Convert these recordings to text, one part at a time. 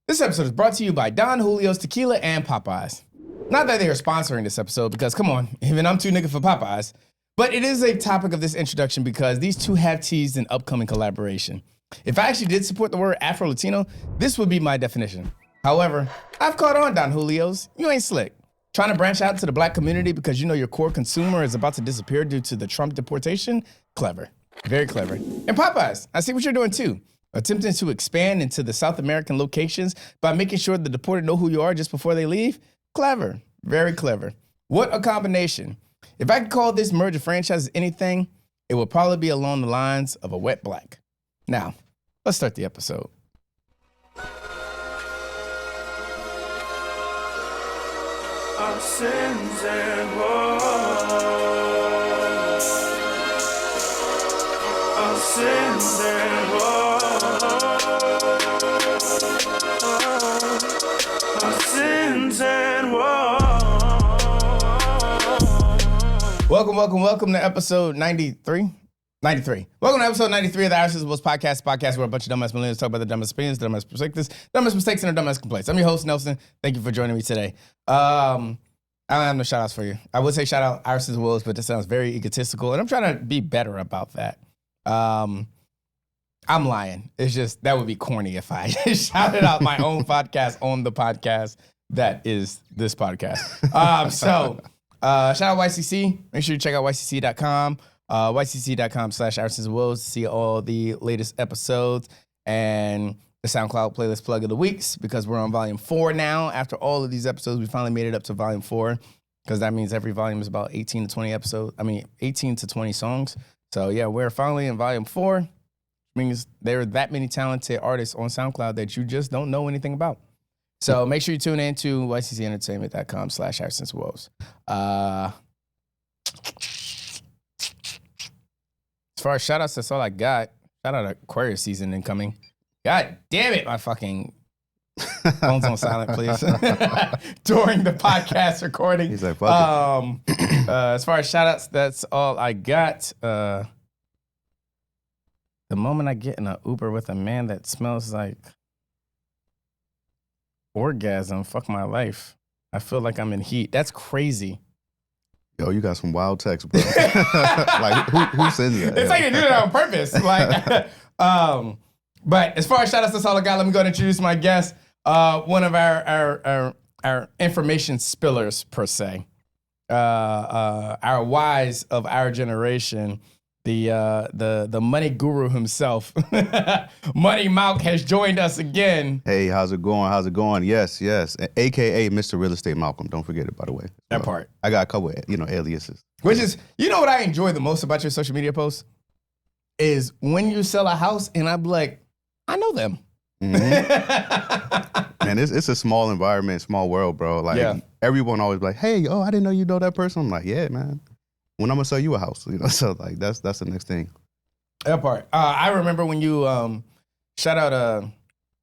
This episode is brought to you by Don Julio's Tequila and Popeyes. Not that they are sponsoring this episode, because come on, even I'm too nigga for Popeyes. But it is a topic of this introduction because these two have teased an upcoming collaboration. If I actually did support the word Afro-Latino, this would be my definition. However, I've caught on, Don Julio's. You ain't slick. Trying to branch out to the black community because you know your core consumer is about to disappear due to the Trump deportation? Clever. Very clever. And Popeyes, I see what you're doing too. Attempting to expand into the South American locations by making sure the deported know who you are just before they leave? Clever. Very clever. What a combination. If I could call this merger franchise anything, it would probably be along the lines of a wet black. Now, let's start the episode. Our sins and woes. Our sins and woes. Our sins and woes. Welcome to episode 93. Welcome to episode 93 of the Our Sins and Woes podcast where a bunch of dumbass millennials talk about the dumbest opinions, the dumbest perspectives, dumbest mistakes, and the dumbest complaints. I'm your host, Nelson. Thank you for joining me today. I don't have no shout outs for you. I would say shout out Our Sins and Woes, but that sounds very egotistical, and I'm trying to be better about that. I'm lying. It's just, that would be corny if I shouted out my own podcast on the podcast that is this podcast. Shout out YCC. Make sure you check out ycc.com. ycc.com/Our Sins and Woes to see all the latest episodes and the SoundCloud playlist plug of the weeks, because we're on volume 4 now. After all of these episodes, we finally made it up to volume 4, because that means every volume is about 18 to 20 songs. So yeah, we're finally in volume 4, which means there are that many talented artists on SoundCloud that you just don't know anything about. So make sure you tune in to yccentertainment.com/Our Sins and Woes. As far as shout outs, that's all I got. Shout out Aquarius season incoming. God damn it, my fucking phone's on silent, please. During the podcast recording. He's like, fuck it. As far as shout outs, that's all I got. The moment I get in an Uber with a man that smells like orgasm, fuck my life. I feel like I'm in heat. That's crazy. Yo, you got some wild text, bro. Like, who sends that? It's like you do that on purpose. Like, but as far as shout outs, that's all I got. Let me go and introduce my guest. One of our information spillers, per se. Our wise of our generation. The money guru himself. Money Malc has joined us again. Hey, how's it going? Yes. AKA Mr. Real Estate Malcolm. Don't forget it, by the way. That part. I got a couple, aliases. Which is, you know what I enjoy the most about your social media posts? Is when you sell a house and I'm like, I know them. Mm-hmm. Man, it's a small environment, small world, bro. Like, Everyone always be like, hey, I didn't know you know that person. I'm like, yeah, man. When I'm gonna sell you a house, so like that's the next thing. That part. I remember when you shout out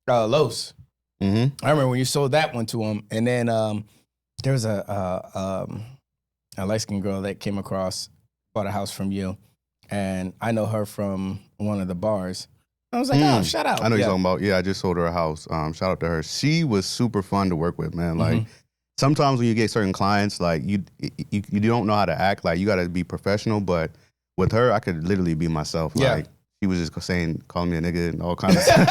Los. Mm-hmm. I remember when you sold that one to him, and then there was a light-skinned girl that came across, bought a house from you, and I know her from one of the bars. I was like, oh, shout out. I know you're talking about. Yeah, I just sold her a house. Shout out to her. She was super fun to work with, man. Like. Sometimes when you get certain clients, like you don't know how to act. Like you got to be professional. But with her, I could literally be myself. Yeah. Like she was just calling me a nigga and all kinds of stuff.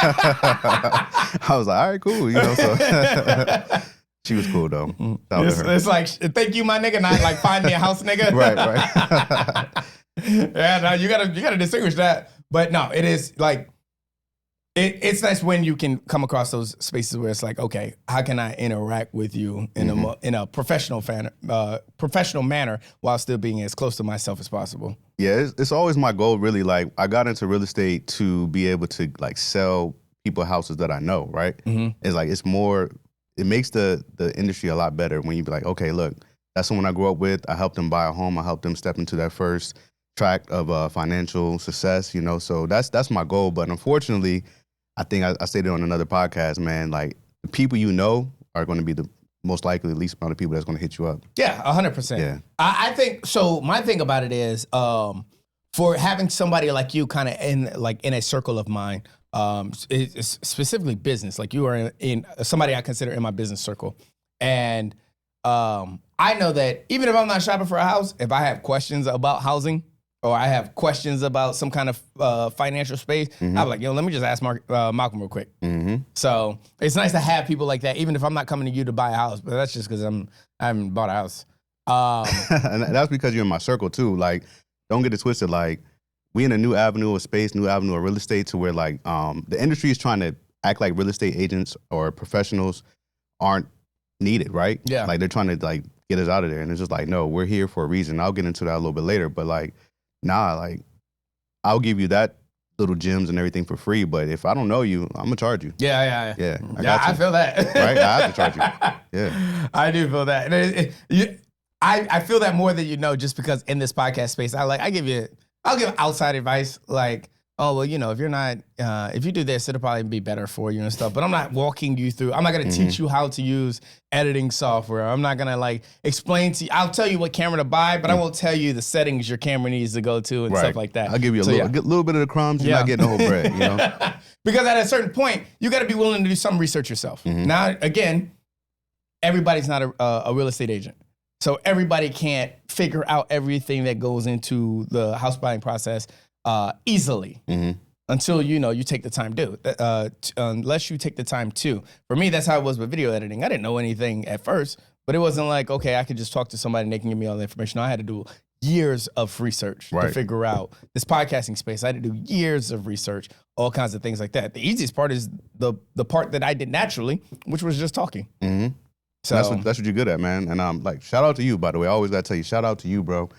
I was like, all right, cool. So she was cool though. It's like, thank you, my nigga, not like find me a house, nigga. Right. Yeah, no, you gotta distinguish that. But no, it is like. It's nice when you can come across those spaces where it's like, okay, how can I interact with you in a professional manner while still being as close to myself as possible? Yeah, it's always my goal, really. Like, I got into real estate to be able to like sell people houses that I know, right? Mm-hmm. It's like it makes the industry a lot better when you be like, okay, look, that's someone I grew up with. I helped them buy a home. I helped them step into that first track of financial success. So that's my goal. But unfortunately, I think I stated on another podcast, man, like the people you know are going to be the most likely the least amount of people that's going to hit you up. Yeah, 100%. Yeah. I think, so my thing about it is for having somebody like you kind of in a circle of mine, it's specifically business. Like you are in somebody I consider in my business circle. And I know that even if I'm not shopping for a house, if I have questions about housing or I have questions about some kind of financial space, Mm-hmm. I'm like, yo, let me just ask Malcolm real quick. Mm-hmm. So it's nice to have people like that, even if I'm not coming to you to buy a house, but that's just because I haven't bought a house. And that's because you're in my circle too. Like, don't get it twisted. Like, we in a new avenue of space, new avenue of real estate to where like the industry is trying to act like real estate agents or professionals aren't needed, right? Yeah. Like they're trying to like get us out of there. And it's just like, no, we're here for a reason. I'll get into that a little bit later. But like, nah, like I'll give you that little gems and everything for free. But if I don't know you, I'm gonna charge you. Yeah. Yeah, I got you. I feel that. Right? I have to charge you. Yeah. I do feel that. And I feel that more than you know, just because in this podcast space, I'll give outside advice like, oh, well, you know, if you're not, if you do this, it'll probably be better for you and stuff. But I'm not walking you through. I'm not going to teach you how to use editing software. I'm not going to like explain to you. I'll tell you what camera to buy, but I won't tell you the settings your camera needs to go to and stuff like that. I'll give you a little bit of the crumbs. You're not getting the whole bread, you know? Because at a certain point, you got to be willing to do some research yourself. Now, again, everybody's not a real estate agent. So everybody can't figure out everything that goes into the house buying process easily until you take the time to. Unless you take the time to. For me, that's how it was with video editing. I didn't know anything at first, but it wasn't like, okay, I could just talk to somebody and they can give me all the information. I had to do years of research to figure out this podcasting space. I had to do years of research, all kinds of things like that. The easiest part is the part that I did naturally, which was just talking. So that's what you're good at, man. And like, shout out to you, by the way. I always gotta tell you, shout out to you, bro.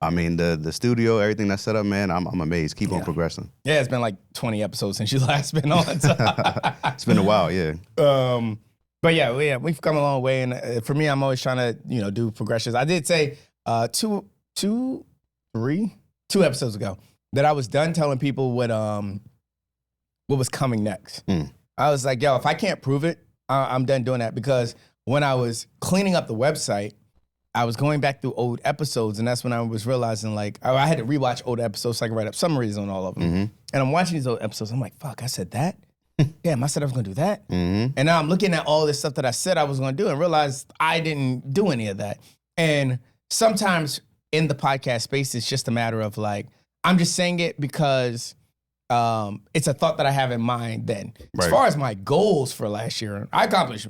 I mean, the studio, everything that's set up, man, I'm amazed. Keep on progressing. Yeah, it's been like 20 episodes since you last been on. It's been a while, yeah. But yeah, we've come a long way. And for me, I'm always trying to, do progressions. I did say two episodes ago that I was done telling people what was coming next. I was like, yo, if I can't prove it, I'm done doing that. Because when I was cleaning up the website, I was going back through old episodes, and that's when I was realizing, like, I had to rewatch old episodes so I could write up summaries on all of them. And I'm watching these old episodes. I'm like, fuck, I said that? Damn, I said I was going to do that? And now I'm looking at all this stuff that I said I was going to do and realize I didn't do any of that. And sometimes in the podcast space, it's just a matter of, like, I'm just saying it because it's a thought that I have in mind then. As far as my goals for last year, I accomplished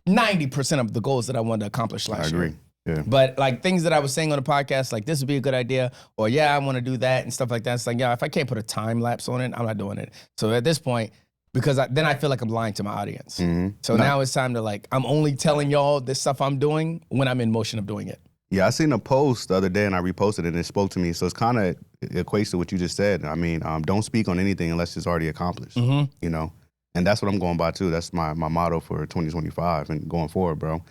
90% of the goals that I wanted to accomplish last year. I agree. Yeah. But like things that I was saying on the podcast, like this would be a good idea, or yeah, I want to do that and stuff like that. It's like, yeah, if I can't put a time lapse on it, I'm not doing it. So at this point, because then I feel like I'm lying to my audience. So now it's time to like, I'm only telling y'all this stuff I'm doing when I'm in motion of doing it. Yeah, I seen a post the other day and I reposted it and it spoke to me. So it's kind of equates to what you just said. I mean, don't speak on anything unless it's already accomplished, you know? And that's what I'm going by too. That's my motto for 2025 and going forward, bro.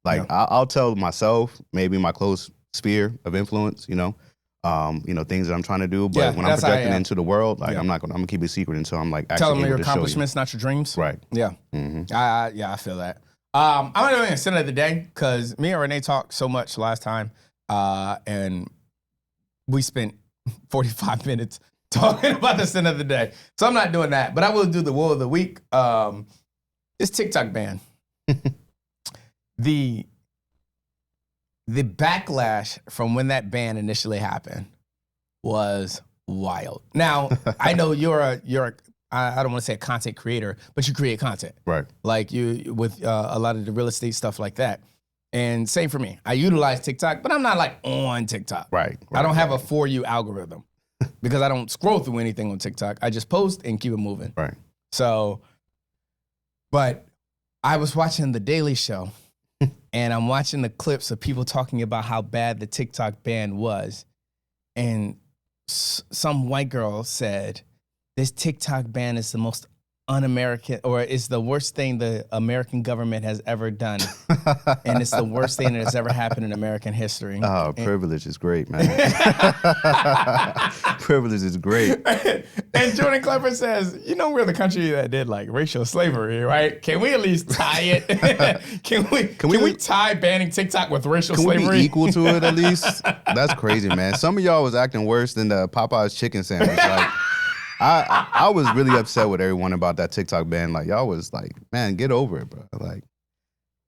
Like I'll tell myself, maybe my close sphere of influence, things that I'm trying to do. But when I'm projecting into the world, like I'm gonna keep it secret until I'm like actually tell them your able to show you. accomplishments, not your dreams. Right. Yeah. I feel that. I'm gonna do a sin of the day because me and Renee talked so much last time, and we spent 45 minutes talking about the sin of the day. So I'm not doing that, but I will do the woe of the week. This TikTok ban. The backlash from when that ban initially happened was wild. Now, I know you're I don't want to say a content creator, but you create content. Right. Like you with a lot of the real estate stuff like that. And same for me. I utilize TikTok, but I'm not like on TikTok. Right. I don't have a For You algorithm because I don't scroll through anything on TikTok. I just post and keep it moving. Right. So, but I was watching The Daily Show and I'm watching the clips of people talking about how bad the TikTok ban was. And some white girl said, this TikTok ban is the most un-American, or it's the worst thing the American government has ever done. And it's the worst thing that has ever happened in American history. Oh, privilege is great, man. Privilege is great. And Jordan Klepper says, we're the country that did like racial slavery, right? Can we at least tie it? Can we tie banning TikTok with racial slavery? Can we be equal to it at least? That's crazy, man. Some of y'all was acting worse than the Popeye's chicken sandwich. Like, I was really upset with everyone about that TikTok ban. Like, y'all was like, man, get over it, bro. Like,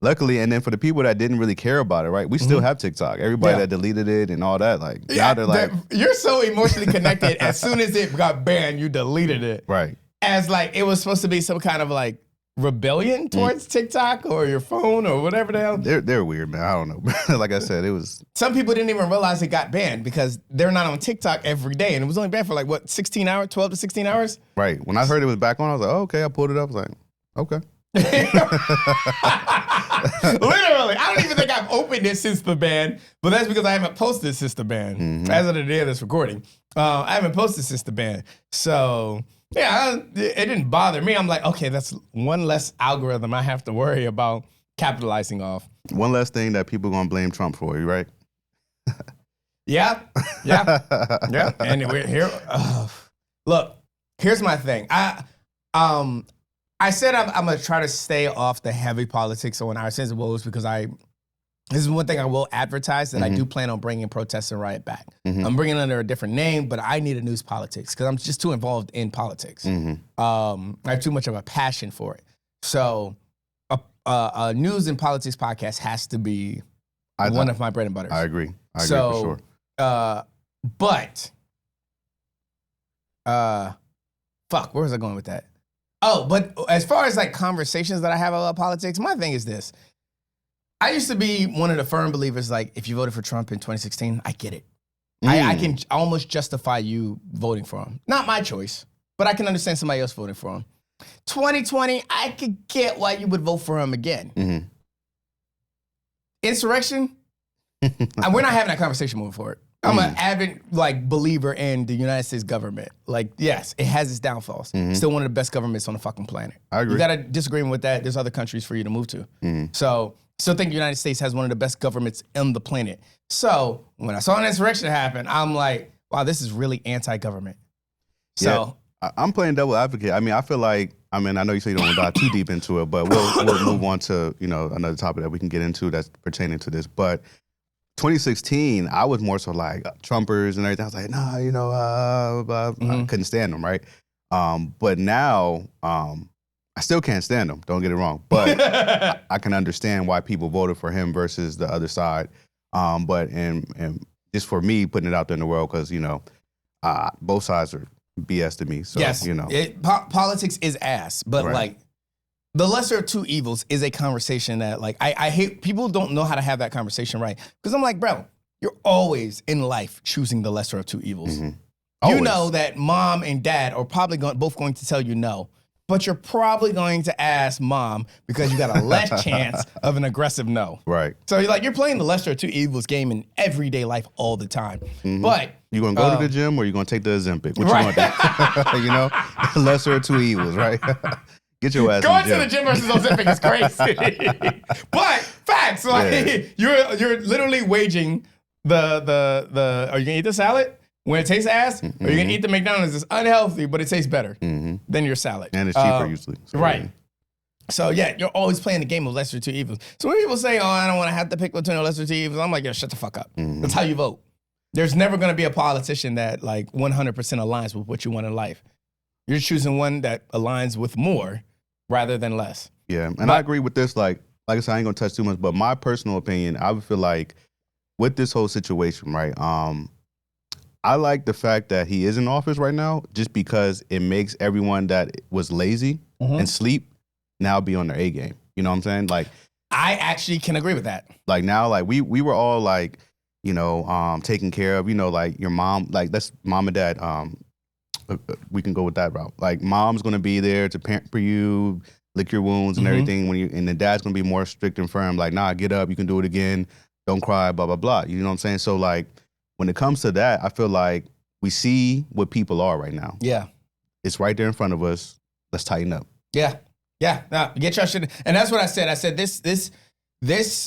luckily, and then for the people that didn't really care about it, right? We still have TikTok. Everybody that deleted it and all that, like, now they're like, you're so emotionally connected. As soon as it got banned, you deleted it. right. As like it was supposed to be some kind of like rebellion towards TikTok or your phone or whatever the hell. They're weird, man. I don't know. Like I said, it was. Some people didn't even realize it got banned because they're not on TikTok every day, and it was only banned for like what 16 hours, 12 to 16 hours. Right. When I heard it was back on, I was like, oh, okay. I pulled it up. I was like, okay. Literally, I don't even think I've opened it since the ban, but that's because I haven't posted since the ban. As of the day of this recording, I haven't posted since the ban. So yeah, it didn't bother me. I'm like, okay, that's one less algorithm I have to worry about capitalizing off. One less thing that people gonna blame Trump for, you right? Yeah. And we're here. Look, here's my thing. I said I'm gonna try to stay off the heavy politics on our sense of woes because this is one thing I will advertise that I do plan on bringing Protest and Riot back. I'm bringing it under a different name, but I need a news politics because I'm just too involved in politics. I have too much of a passion for it. So a news and politics podcast has to be one of my bread and butters. I agree for sure. But where was I going with that? Oh, but as far as like conversations that I have about politics, my thing is this. I used to be one of the firm believers, like, if you voted for Trump in 2016, I get it. I can almost justify you voting for him. Not my choice, but I can understand somebody else voting for him. 2020, I could get why you would vote for him again. Insurrection, we're not having that conversation moving forward. I'm an avid believer in the United States government. Like, yes, it has its downfalls. Still one of the best governments on the fucking planet. I agree. You got a disagreement with that. There's other countries for you to move to. So, still think the United States has one of the best governments on the planet. So, when I saw an insurrection happen, I'm like, wow, this is really anti-government. So, I'm playing devil advocate. I mean, I feel like, I know you say you don't want to dive too deep into it, but we'll move on to, another topic that we can get into that's pertaining to this. But 2016, I was more so like Trumpers and everything. I was like, nah, I couldn't stand them, right? But now, I still can't stand him, don't get it wrong. But I can understand why people voted for him versus the other side. But just for me, putting it out there in the world, because, both sides are BS to me. So, yes, politics is ass. But the lesser of two evils is a conversation that I hate. People don't know how to have that conversation right. Because I'm like, bro, you're always in life choosing the lesser of two evils. You know that mom and dad are probably both going to tell you no. But you're probably going to ask mom because you got a less chance of an aggressive no. Right. So you're playing the lesser of two evils game in everyday life all the time. But you gonna go to the gym or you gonna take the Ozempic? What you gonna do? Lesser of two evils, right? Get your ass going in the to the gym versus Ozempic is crazy. But facts, you're literally waging the are you gonna eat the salad? When it tastes ass, or you're gonna eat the McDonald's, it's unhealthy, but it tastes better than your salad. And it's cheaper usually. So, right. So you're always playing the game of lesser two evils. So when people say, I don't wanna have to pick between the lesser two evils, I'm like, yo, shut the fuck up. That's how you vote. There's never gonna be a politician that 100% aligns with what you want in life. You're choosing one that aligns with more rather than less. Yeah, and I agree with this. Like I said, I ain't gonna touch too much, but my personal opinion, I would feel like with this whole situation, right? I like the fact that he is in office right now just because it makes everyone that was lazy and sleep now be on their A game. You know what I'm saying? Like, I actually can agree with that. Like now, we were all taken care of, your mom, that's mom and dad. We can go with that route. Like, mom's going to be there to pamper you, lick your wounds and everything. And the dad's going to be more strict and firm. Like, nah, get up. You can do it again. Don't cry, blah, blah, blah. You know what I'm saying? So when it comes to that, I feel like we see what people are right now. Yeah. It's right there in front of us. Let's tighten up. Yeah. Yeah. Now, get your shit. And that's what I said. I said this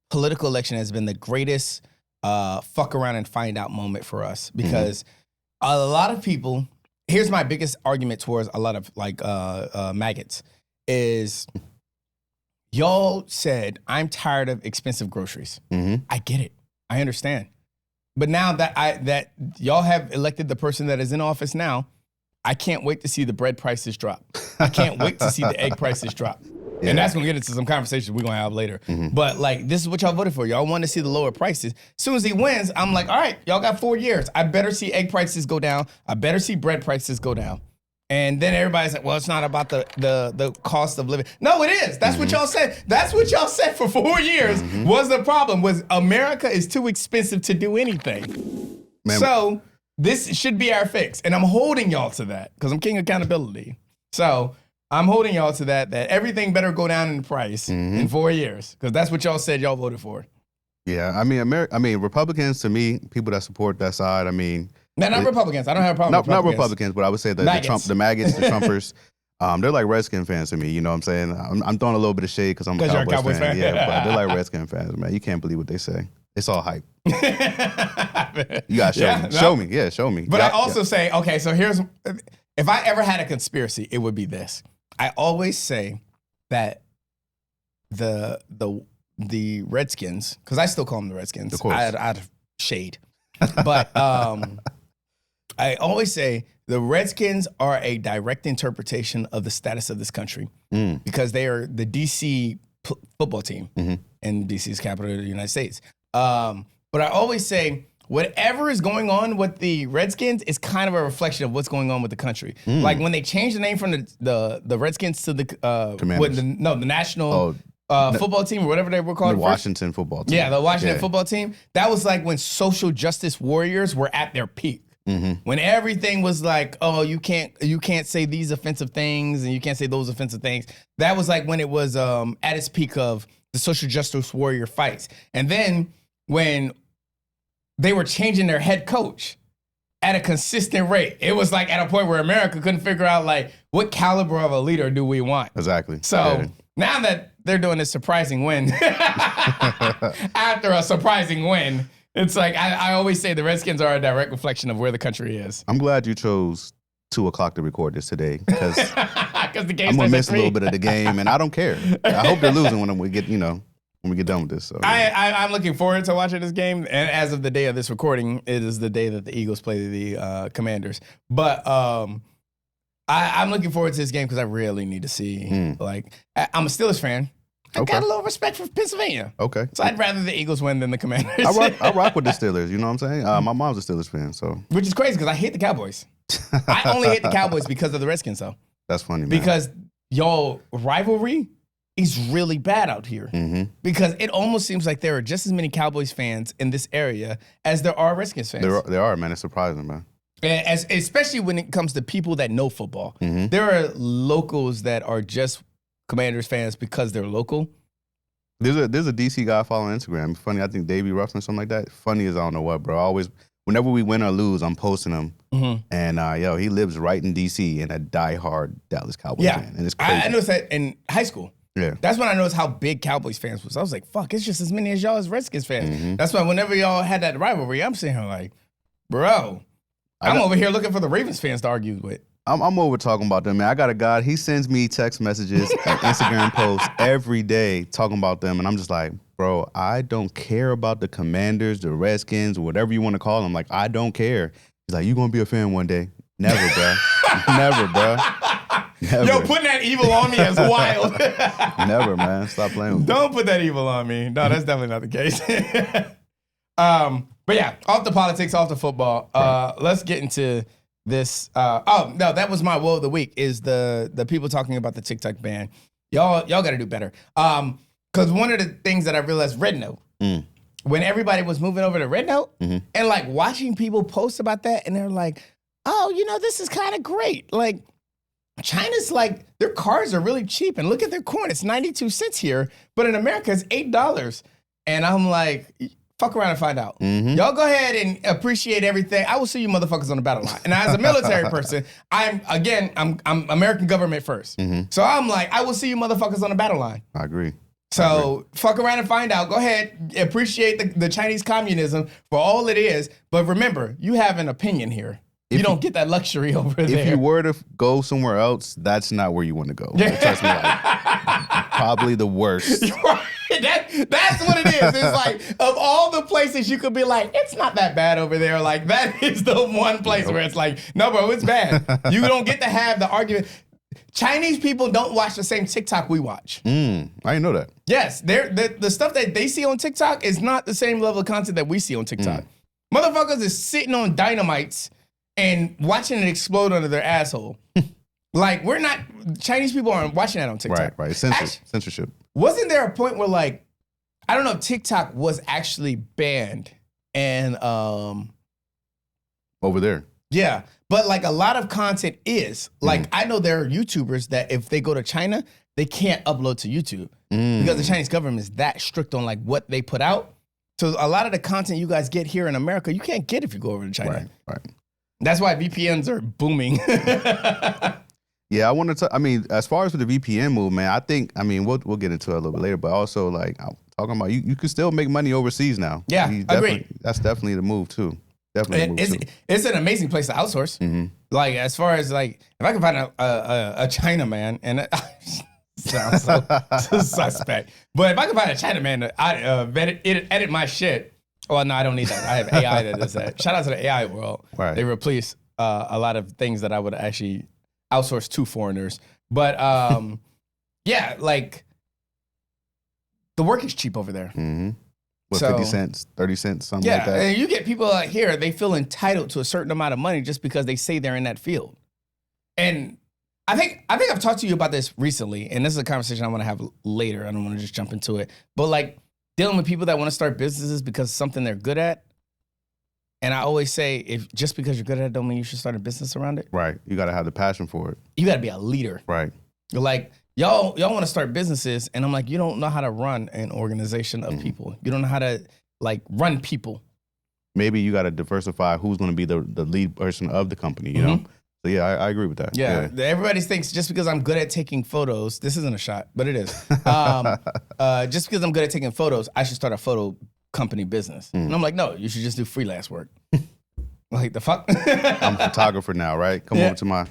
political election has been the greatest fuck around and find out moment for us because a lot of people, here's my biggest argument towards a lot of maggots is y'all said, I'm tired of expensive groceries. I get it. I understand. But now that y'all have elected the person that is in office now, I can't wait to see the bread prices drop. I can't wait to see the egg prices drop. Yeah. And that's going to get into some conversations we're going to have later. But like, this is what y'all voted for. Y'all want to see the lower prices. As soon as he wins, I'm like, all right, y'all got 4 years. I better see egg prices go down. I better see bread prices go down. And then everybody's like, well, it's not about the cost of living. No, it is. That's what y'all said. That's what y'all said for 4 years was the problem, was America is too expensive to do anything. Man. So this should be our fix. And I'm holding y'all to that because I'm king of accountability. So I'm holding y'all to that everything better go down in price in 4 years because that's what y'all said y'all voted for. Yeah, I mean, Republicans, to me, people that support that side, I mean. No, not Republicans. I don't have a problem with Not Republicans. Republicans, but I would say the maggots, the Trumpers, they're like Redskin fans to me. You know what I'm saying? I'm throwing a little bit of shade because I'm a Cowboys fan. Yeah, but they're like Redskin fans, man. You can't believe what they say. It's all hype. You got to show me. Show me. But I also say, okay, so here's, if I ever had a conspiracy, it would be this. I always say that the Redskins, because I still call them the Redskins. Of course. I'd shade. But I always say the Redskins are a direct interpretation of the status of this country because they are the D.C. Football team, and D.C. is capital of the United States. But I always say whatever is going on with the Redskins is kind of a reflection of what's going on with the country. Like when they changed the name from the Redskins to the the national football team or whatever they were called. The Washington football team. Yeah, the Washington football team. That was like when social justice warriors were at their peak. When everything was like, oh, you can't say these offensive things and you can't say those offensive things. That was like when it was at its peak of the social justice warrior fights. And then when they were changing their head coach at a consistent rate, it was like at a point where America couldn't figure out like what caliber of a leader do we want. Exactly. So now that they're doing this surprising win, after a surprising win, it's like I always say the Redskins are a direct reflection of where the country is. I'm glad you chose 2 o'clock to record this today because the game I'm gonna miss a little bit of the game, and I don't care. I hope they're losing when we get done with this. So I'm looking forward to watching this game, and as of the day of this recording, it is the day that the Eagles play the Commanders. But I'm looking forward to this game because I really need to see. Like, I'm a Steelers fan. I got a little respect for Pennsylvania. Okay. So I'd rather the Eagles win than the Commanders. I rock with the Steelers. You know what I'm saying? My mom's a Steelers fan, so. Which is crazy because I hate the Cowboys. I only hate the Cowboys because of the Redskins, though. That's funny, man. Because y'all rivalry is really bad out here. Because it almost seems like there are just as many Cowboys fans in this area as there are Redskins fans. There are, man. It's surprising, man. Especially when it comes to people that know football. There are locals that are just Commanders fans because they're local. There's a DC guy following Instagram. Funny, I think Davey Ruffin or something like that. Funny as I don't know what, bro. Always, whenever we win or lose, I'm posting him. And he lives right in DC and a diehard Dallas Cowboys fan. And it's crazy. I noticed that in high school. Yeah. That's when I noticed how big Cowboys fans was. I was like, fuck, it's just as many as y'all as Redskins fans. That's why whenever y'all had that rivalry, I'm sitting here like, bro, I'm over here looking for the Ravens fans to argue with. I'm over talking about them, man. I got a guy, he sends me text messages and Instagram posts every day talking about them. And I'm just like, bro, I don't care about the Commanders, the Redskins, or whatever you want to call them. Like, I don't care. He's like, you going to be a fan one day. Never, bro. Never, bro. Never. Yo, putting that evil on me is wild. Never, man. Stop playing with me. Don't put that evil on me. No, that's definitely not the case. But yeah, off the politics, off the football. Let's get into this. That was my woe of the week is the people talking about the TikTok ban. Y'all got to do better. Because one of the things that I realized, Red Note, when everybody was moving over to Red Note and like watching people post about that and they're like, oh, this is kind of great. Like China's like, their cars are really cheap and look at their corn. It's 92 cents here, but in America it's $8. And I'm like, fuck around and find out. Y'all go ahead and appreciate everything. I will see you motherfuckers on the battle line. And as a military person, I'm American government first. So I'm like, I will see you motherfuckers on the battle line. I agree. So fuck around and find out. Go ahead, appreciate the Chinese communism for all it is. But remember, you have an opinion here. You don't get that luxury over there. If you were to go somewhere else, that's not where you want to go. Trust me, like, probably the worst. That's what it is. It's like, of all the places you could be like, it's not that bad over there. Like, that is the one place where it's like, no, bro, it's bad. You don't get to have the argument. Chinese people don't watch the same TikTok we watch. I didn't know that. Yes, the stuff that they see on TikTok is not the same level of content that we see on TikTok. Motherfuckers is sitting on dynamites and watching it explode under their asshole. Like, we're not, Chinese people aren't watching that on TikTok. Right. Censorship. Wasn't there a point where, like, I don't know if TikTok was actually banned and over there. Yeah, but like a lot of content is. Like, I know there are YouTubers that if they go to China, they can't upload to YouTube because the Chinese government is that strict on like what they put out. So a lot of the content you guys get here in America, you can't get if you go over to China. Right. That's why VPNs are booming. Yeah, I want to. I mean, as far as with the VPN move, man, I think. I mean, we'll get into it a little bit later, but also like I'm talking about, you can still make money overseas now. Yeah, agreed. That's definitely the move too. It's an amazing place to outsource. Like, as far as like, if I can find a China man, and it sounds so suspect, but if I can find a China man to edit my shit. Well, no, I don't need that. I have AI that does that. Shout out to the AI world. Right. They replace a lot of things that I would actually outsource to foreigners. But yeah, like, the work is cheap over there. What, so, 50 cents, 30 cents, something like that? Yeah, and you get people out here, they feel entitled to a certain amount of money just because they say they're in that field. And I think I've talked to you about this recently, and this is a conversation I want to have later. I don't want to just jump into it. But like, dealing with people that want to start businesses because it's something they're good at. And I always say, if just because you're good at it don't mean you should start a business around it. Right. You got to have the passion for it. You got to be a leader. Right. Like, y'all want to start businesses, and I'm like, you don't know how to run an organization of people. You don't know how to like run people. Maybe you got to diversify who's going to be the lead person of the company, you know? So yeah, I agree with that. Yeah. Everybody thinks just because I'm good at taking photos, this isn't a shot, but it is. Just because I'm good at taking photos, I should start a photo company business. And I'm like, no, you should just do freelance work. Like, the fuck? I'm a photographer now, right? Come over to my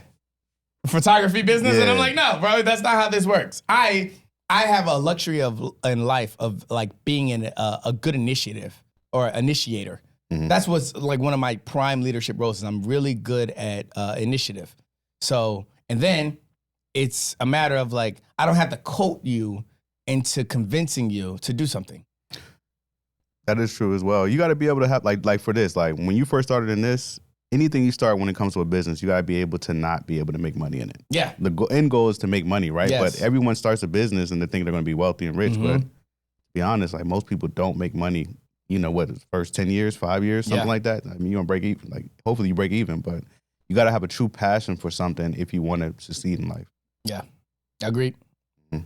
photography business. And I'm like, no, bro, that's not how this works. I have a luxury in life of like being in a good initiative or initiator. That's what's like one of my prime leadership roles is I'm really good at initiative. So, and then it's a matter of like, I don't have to coat you into convincing you to do something. That is true as well. You got to be able to have like for this, like when you first started in this, anything you start when it comes to a business, you got to be able to not be able to make money in it. Yeah. The end goal is to make money, right? Yes. But everyone starts a business and they think they're going to be wealthy and rich. But to be honest, like most people don't make money. You know what? First 10 years, 5 years, something like that. I mean, you're gonna break even. Like, hopefully you break even, but you got to have a true passion for something if you want to succeed in life. Yeah, agreed.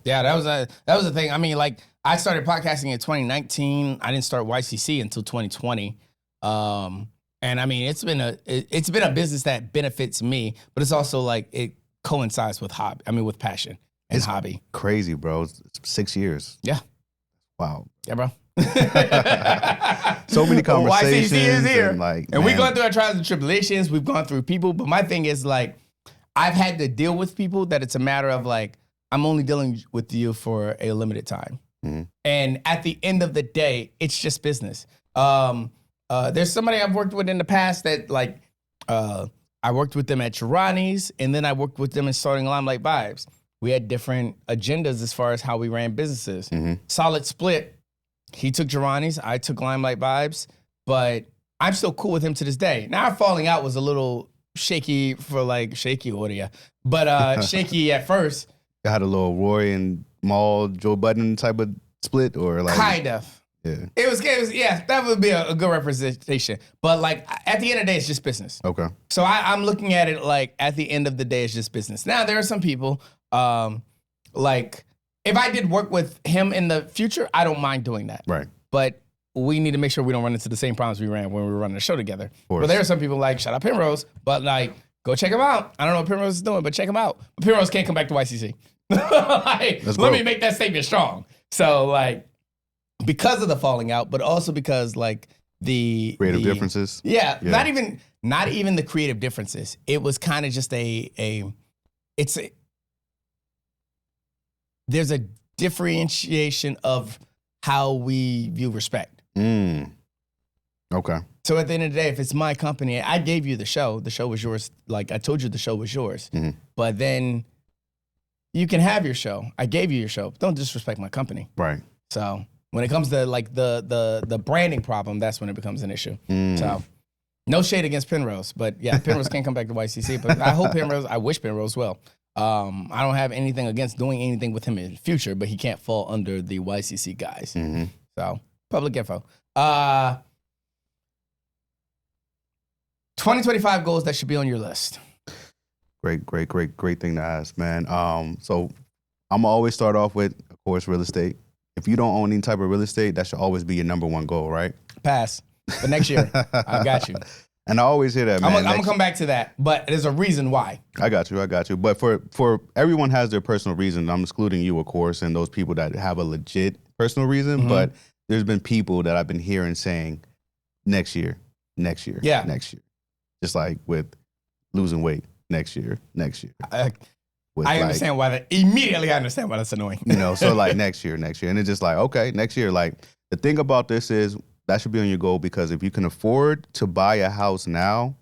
Yeah, that was the thing. I mean, like, I started podcasting in 2019. I didn't start YCC until 2020. And I mean, it's been a business that benefits me, but it's also like it coincides with hobby. I mean, with passion and hobby. Crazy, bro. It's 6 years. Yeah. Wow. Yeah, bro. So many conversations. YCC is here. And we've gone through our trials and tribulations. We've gone through people. But my thing is, like, I've had to deal with people that it's a matter of, like, I'm only dealing with you for a limited time. And at the end of the day, it's just business. There's somebody I've worked with in the past that, like, I worked with them at Chirani's, and then I worked with them in starting Limelight Vibes. We had different agendas as far as how we ran businesses. Solid split. He took Chirani's, I took Limelight Vibes, but I'm still cool with him to this day. Now, our falling out was a little shaky for, like, shaky audio, but shaky at first. You had a little Roy and Mal, Joe Budden type of split, or like? Kind of. Yeah. It was, yeah, that would be a good representation. But, like, at the end of the day, it's just business. Okay. So I'm looking at it like, at the end of the day, it's just business. Now, there are some people, like, if I did work with him in the future, I don't mind doing that. Right. But we need to make sure we don't run into the same problems we ran when we were running the show together. But there are some people like, shout out Penrose, but, like, go check him out. I don't know what Penrose is doing, but check him out. But Penrose can't come back to YCC. Like, let me make that statement strong. So, like, because of the falling out, but also because, like, the creative differences. Yeah, not even the creative differences. It was kind of just there's a differentiation of how we view respect. Okay. So at the end of the day, if it's my company, I gave you the show was yours. Like I told you the show was yours. But then you can have your show. I gave you your show. Don't disrespect my company. Right. So when it comes to like the branding problem, that's when it becomes an issue. So no shade against Penrose, but yeah, Penrose can't come back to YCC. But I wish Penrose well. I don't have anything against doing anything with him in the future, but he can't fall under the YCC guys. So public info. 2025 goals that should be on your list. Great thing to ask, man. So I'm gonna always start off with, of course, real estate. If you don't own any type of real estate, that should always be your number one goal, right? Pass. But next year, I got you. And I always hear that, man. I'm gonna come back to that, but there's a reason why. I got you. But for everyone has their personal reason. I'm excluding you, of course, and those people that have a legit personal reason. But there's been people that I've been hearing saying, next year. Yeah. Next year. Just like with losing weight, next year. I understand why that. Immediately, I understand why that's annoying. So like next year. And it's just like, okay, next year. Like the thing about this is that should be on your goal, because if you can afford to buy a house now,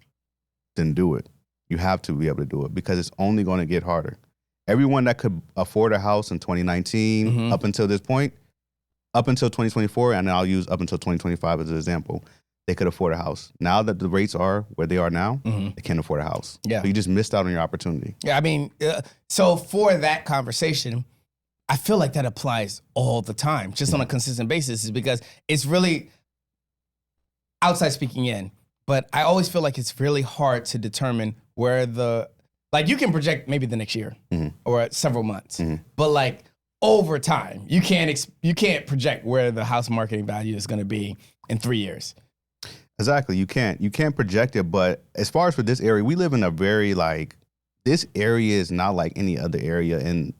then do it. You have to be able to do it, because it's only going to get harder. Everyone that could afford a house in 2019 up until this point, up until 2024, and I'll use up until 2025 as an example, they could afford a house. Now that the rates are where they are now, they can't afford a house. Yeah. So you just missed out on your opportunity. Yeah, I mean, so for that conversation, I feel like that applies all the time, just on a consistent basis, is because it's really outside speaking in, but I always feel like it's really hard to determine where like you can project maybe the next year or several months, but like over time, you can't project where the house marketing value is going to be in 3 years. Exactly. You can't project it. But as far as for this area, we live in a very this area is not like any other area in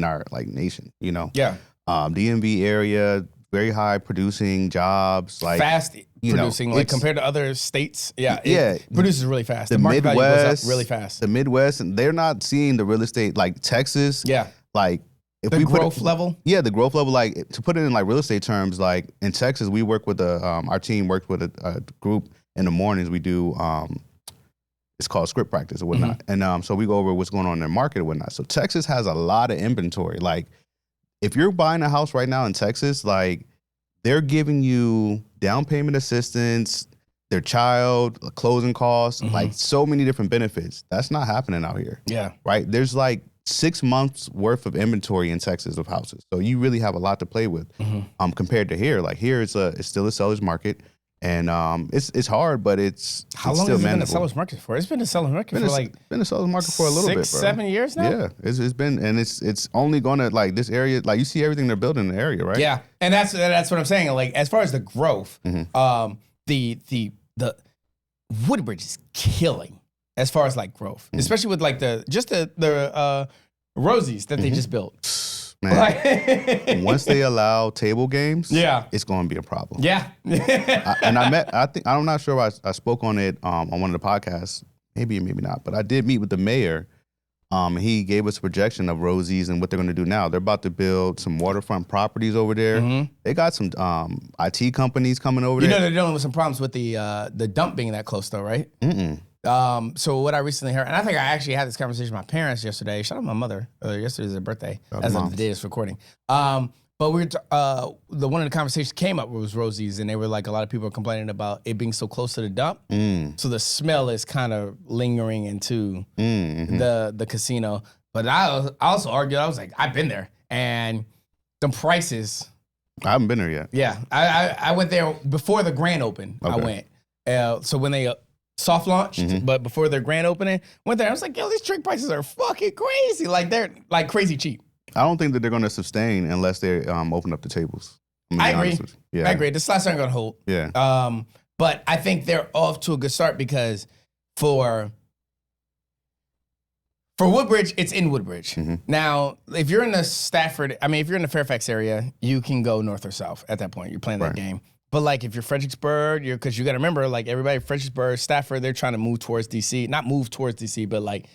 our like nation, Yeah. DMV area, very high producing jobs, like fast producing, like compared to other states. Yeah. It produces really fast. The market value goes up really fast. The Midwest, and they're not seeing the real estate like Texas. Yeah. Like if the growth level. Yeah, the growth level. Like to put it in like real estate terms, like in Texas, we work with our team worked with a group in the mornings. We do it's called script practice or whatnot, and so we go over what's going on in the market and whatnot. So Texas has a lot of inventory. Like if you're buying a house right now in Texas, like they're giving you down payment assistance, their child, closing costs, like so many different benefits. That's not happening out here. Yeah. Right? There's like 6 months worth of inventory in Texas of houses. So you really have a lot to play with compared to here. Like here it's still a seller's market, and it's hard, but it's How long still has it been a manageable. seller's market for? It's been a seller's market Been a seller's market for a little bit, bro. 7 years now? Yeah, it's been, and it's only gonna like this area, like you see everything they're building in the area, right? Yeah, and that's what I'm saying. Like as far as the growth, the Woodbridge is killing as far as like growth, especially with like the Rosies that they just built. Man, once they allow table games, it's going to be a problem. Yeah. I'm not sure if I spoke on it on one of the podcasts, maybe not, but I did meet with the mayor. He gave us a projection of Rosie's and what they're going to do now. They're about to build some waterfront properties over there. They got some IT companies coming over there. You know they're dealing with some problems with the dump being that close though, right? So what I recently heard, and I think I actually had this conversation with my parents yesterday. Shout out my mother. Yesterday's her birthday, as of the day it's recording. But one of the conversations came up was Rosie's, and they were like, a lot of people are complaining about it being so close to the dump. So the smell is kind of lingering into the casino. But I also argued, I was like, I've been there, and the prices. I haven't been there yet. Yeah, I went there before the grand open. Okay. I went. So when they soft launched, but before their grand opening, went there. I was like, yo, these drink prices are fucking crazy. Like they're like crazy cheap. I don't think that they're going to sustain unless they open up the tables. I agree. Yeah. I agree. The slots aren't going to hold. Yeah. But I think they're off to a good start because for Woodbridge, it's in Woodbridge. Now, if you're in the if you're in the Fairfax area, you can go north or south at that point. You're playing that game. But like if you're Fredericksburg, because you got to remember, like everybody, Fredericksburg, Stafford, they're trying to move towards DC. Not move towards DC, but like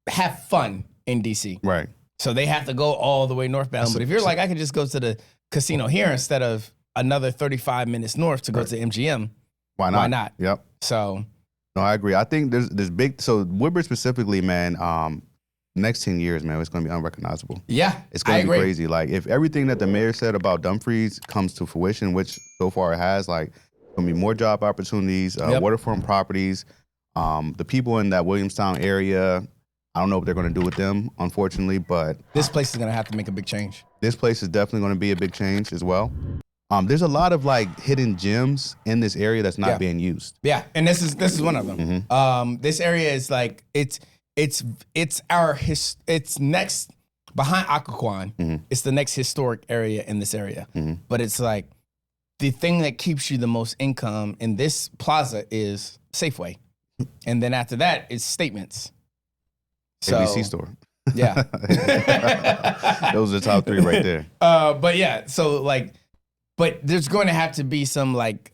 have fun in DC. Right. So they have to go all the way northbound. But if you're like, I could just go to the casino here instead of another 35 minutes north to go to MGM. Why not? Why not? Yep. So. No, I agree. I think there's big. So Woodbridge specifically, man. Next 10 years, man, it's going to be unrecognizable. Yeah, it's going to be crazy. Like if everything that the mayor said about Dumfries comes to fruition, which so far it has, like going to be more job opportunities, waterfront properties. The people in that Williamstown area, I don't know what they're going to do with them, unfortunately, but this place is going to have to make a big change. This place is definitely going to be a big change as well. There's a lot of like hidden gems in this area that's not being used. Yeah, and this is one of them. Mm-hmm. This area is like it's next behind Occoquan. Mm-hmm. It's the next historic area in this area. Mm-hmm. But it's like the thing that keeps you the most income in this plaza is Safeway, and then after that it's Statements. So, ABC store. Yeah, those are the top 3 right there. But yeah, so like, but there's going to have to be some like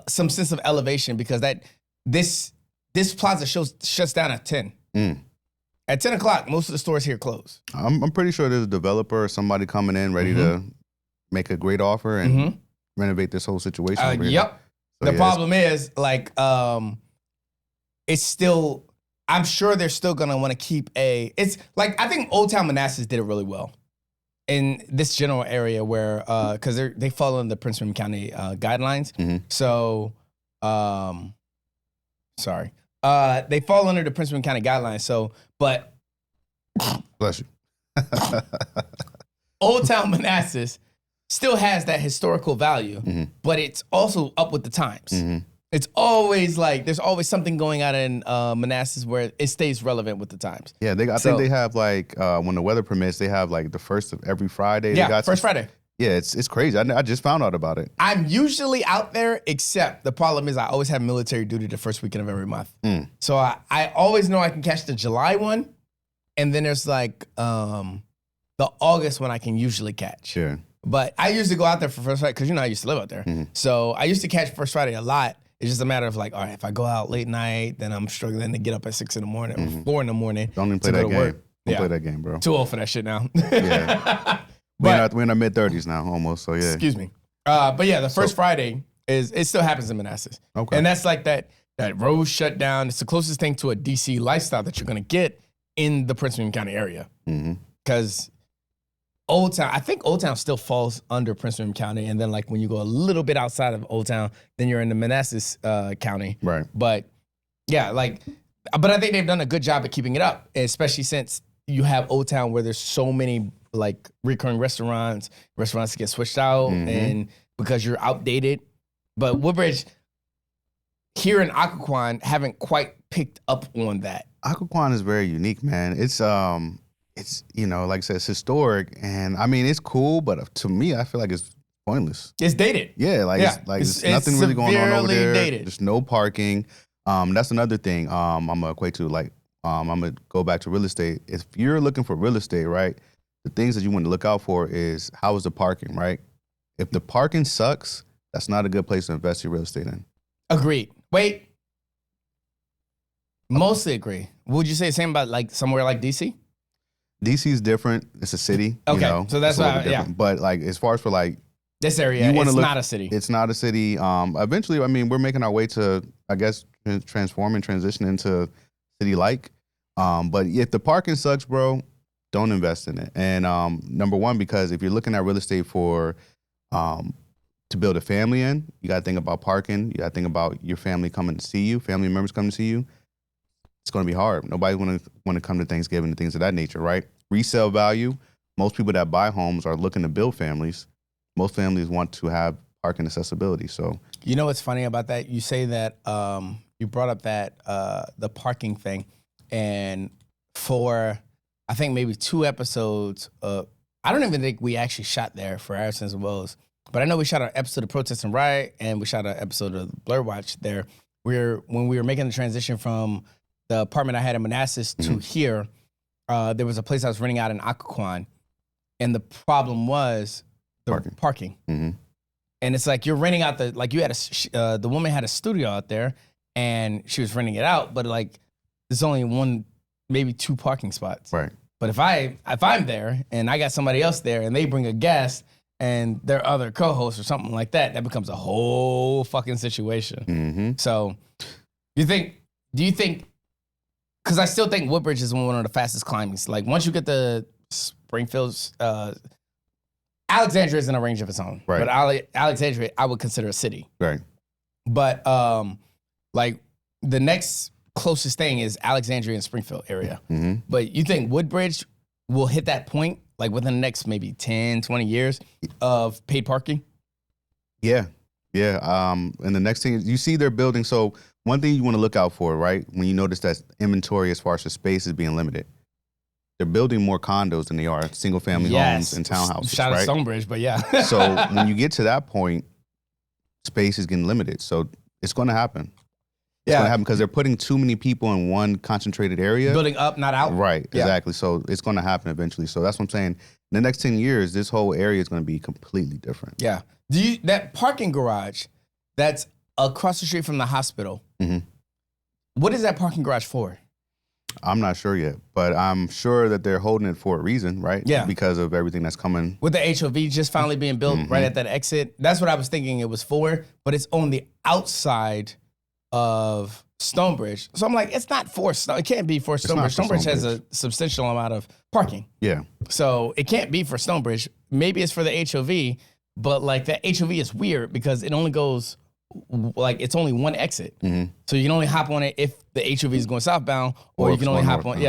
some sense of elevation because this plaza shuts down at 10. At 10 o'clock, most of the stores here close. I'm pretty sure there's a developer or somebody coming in ready to make a great offer and renovate this whole situation. Over here. Yep. So, the problem is like it's still. I'm sure they're still gonna want to keep it's like I think Old Town Manassas did it really well in this general area where because they fall under the Prince William County guidelines. So sorry. They fall under the Prince William County guidelines. So, but bless you. Old Town Manassas still has that historical value, but it's also up with the times. It's always like there's always something going on in Manassas where it stays relevant with the times. Yeah, I think they have like when the weather permits, they have like the first of every Friday. Yeah, first Friday. Yeah, it's crazy. I just found out about it. I'm usually out there, except the problem is I always have military duty the first weekend of every month. So I always know I can catch the July one, and then there's like the August one I can usually catch. Sure. But I usually go out there for First Friday because I used to live out there. So I used to catch First Friday a lot. It's just a matter of like, all right, if I go out late night, then I'm struggling to get up at 6 in the morning or 4 in the morning. Don't even play that game. Don't play that game, bro. Too old for that shit now. Yeah. We're in our mid-30s now, almost. So yeah. Excuse me. But yeah, the first Friday it still happens in Manassas. Okay. And that's like that road shut down. It's the closest thing to a DC lifestyle that you're gonna get in the Prince William County area. Because Old Town, I think Old Town still falls under Prince William County, and then like when you go a little bit outside of Old Town, then you're in the Manassas County. Right. But yeah, but I think they've done a good job at keeping it up, especially since you have Old Town where there's so many like recurring restaurants get switched out, and because you're outdated. But Woodbridge here in Occoquan haven't quite picked up on that. Occoquan is very unique, man. It's like I said, it's historic, and I mean it's cool, but to me, I feel like it's pointless. It's dated. Yeah, it's nothing really going on over there. Dated. There's no parking. That's another thing. I'm gonna equate to I'm gonna go back to real estate. If you're looking for real estate, right, the things that you want to look out for is how is the parking, right? If the parking sucks, that's not a good place to invest your real estate in. Agreed. Wait. Mostly agree. Would you say the same about like somewhere like DC? DC is different. It's a city. Okay, so that's why, yeah. But like as far as for like this area, it's not a city. It's not a city. Eventually, I mean, we're making our way to, I guess, transform and transition into city-like. But if the parking sucks, bro, don't invest in it. And number one, because if you're looking at real estate for to build a family in, you got to think about parking. You got to think about your family coming to see you, family members coming to see you. It's going to be hard. Nobody's want to come to Thanksgiving and things of that nature, right? Resale value. Most people that buy homes are looking to build families. Most families want to have parking accessibility. So, you know what's funny about that? You say that you brought up that the parking thing, and for I think maybe 2 episodes. I don't even think we actually shot there for Harrison's and Woes, but I know we shot an episode of Protest and Riot, and we shot an episode of Blur Watch there. When we were making the transition from the apartment I had in Manassas to here, there was a place I was renting out in Occoquan, and the problem was the parking. And it's like you're renting out you had the woman had a studio out there, and she was renting it out, but like there's only one maybe 2 parking spots. Right. But if I'm there and I got somebody else there and they bring a guest and their other co-host or something like that, that becomes a whole fucking situation. Mm-hmm. So do you think, because I still think Woodbridge is one of the fastest climbings. Like once you get the Springfield's, Alexandria is in a range of its own. Right. But Alexandria, I would consider a city. Right. But like the next closest thing is Alexandria and Springfield area. Mm-hmm. But you think Woodbridge will hit that point like within the next maybe 10, 20 years of paid parking? Yeah. Yeah. And the next thing is you see they're building. So one thing you want to look out for, right? When you notice that inventory as far as the space is being limited. They're building more condos than they are single family homes and townhouses. Shout out right? Stonebridge, but yeah. So when you get to that point, space is getting limited. So it's going to happen. It's going to happen because they're putting too many people in one concentrated area. Building up, not out. Right, exactly. So it's going to happen eventually. So that's what I'm saying. In the next 10 years, this whole area is going to be completely different. Yeah. That parking garage that's across the street from the hospital, what is that parking garage for? I'm not sure yet, but I'm sure that they're holding it for a reason, right? Yeah. Because of everything that's coming. With the HOV just finally being built right at that exit. That's what I was thinking it was for, but it's on the outside of Stonebridge. So I'm like, it's not for It can't be for Stonebridge. Stonebridge has a substantial amount of parking. Yeah. So it can't be for Stonebridge. Maybe it's for the HOV, but like that HOV is weird because it only goes, like it's only one exit. So you can only hop on it if the HOV is going southbound or you can only hop on,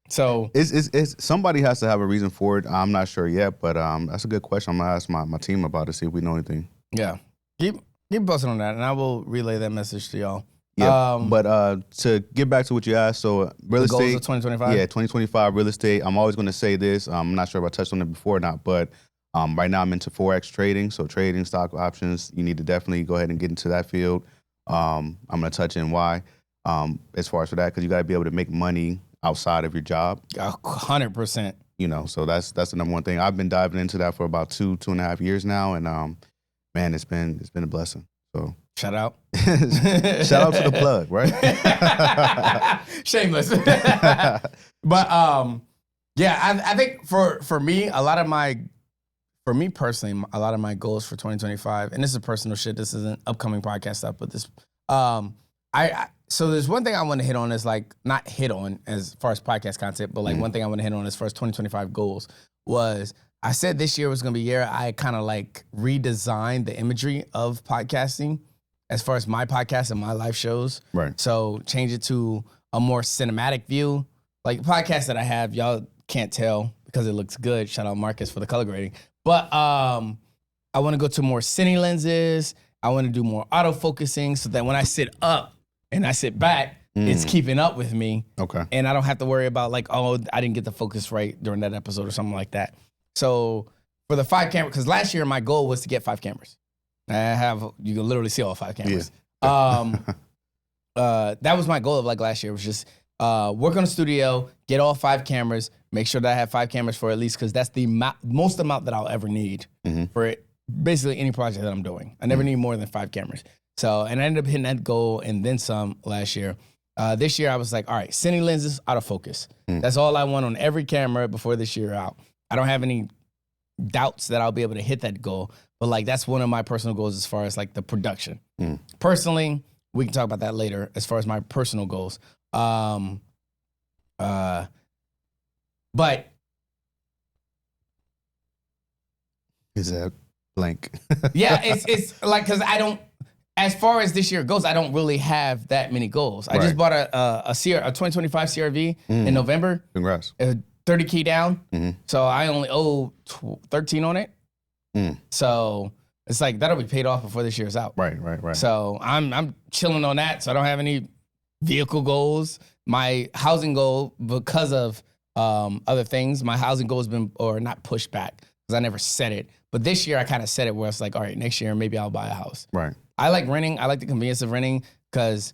So it's somebody has to have a reason for it. I'm not sure yet, but that's a good question. I'm going to ask my team about it, see if we know anything. Yeah. Keep posting on that and I will relay that message to y'all. Yeah, but to get back to what you asked, so real estate. Goals of 2025? Yeah, 2025 real estate. I'm always going to say this. I'm not sure if I touched on it before or not, but right now I'm into Forex trading. So trading stock options, you need to definitely go ahead and get into that field. I'm going to touch in why as far as for that, because you got to be able to make money outside of your job. 100%. You know, so that's the number one thing. I've been diving into that for about 2.5 years now, and man, it's been a blessing. So. Shout out. Shout out to the plug, right? Shameless. But I think for me, for me personally, a lot of my goals for 2025, and this is personal shit, this isn't upcoming podcast stuff, but this so there's one thing I want to hit on is like not hit on as far as podcast content, but like one thing I want to hit on as far as 2025 goals was I said this year was gonna be a year I kind of like redesigned the imagery of podcasting. As far as my podcast and my live shows. Right. So change it to a more cinematic view. Like the podcast that I have, y'all can't tell because it looks good. Shout out Marcus for the color grading. But I want to go to more cine lenses. I want to do more autofocusing so that when I sit up and I sit back, it's keeping up with me. Okay. And I don't have to worry about like, oh, I didn't get the focus right during that episode or something like that. So for the 5 cameras, because last year my goal was to get 5 cameras. You can literally see all 5 cameras. Yeah. That was my goal of like last year was just work on the studio, get all 5 cameras, make sure that I have 5 cameras for at least, because that's the most amount that I'll ever need for basically any project that I'm doing. I never need more than 5 cameras. So, and I ended up hitting that goal and then some last year. This year I was like, all right, cine lenses, autofocus. That's all I want on every camera before this year out. I don't have any doubts that I'll be able to hit that goal. But like that's one of my personal goals as far as like the production. Personally, we can talk about that later as far as my personal goals. But is that blank? Yeah, it's like because I don't. As far as this year goes, I don't really have that many goals. I just bought a 2025 CRV in November. Congrats. 30 key down. So I only owe 13 on it. So it's like that'll be paid off before this year's out. Right. So I'm chilling on that. So I don't have any vehicle goals. My housing goal, because of other things, my housing goal has been or not pushed back because I never set it. But this year I kind of set it where it's like, all right, next year maybe I'll buy a house. Right. I like renting. I like the convenience of renting because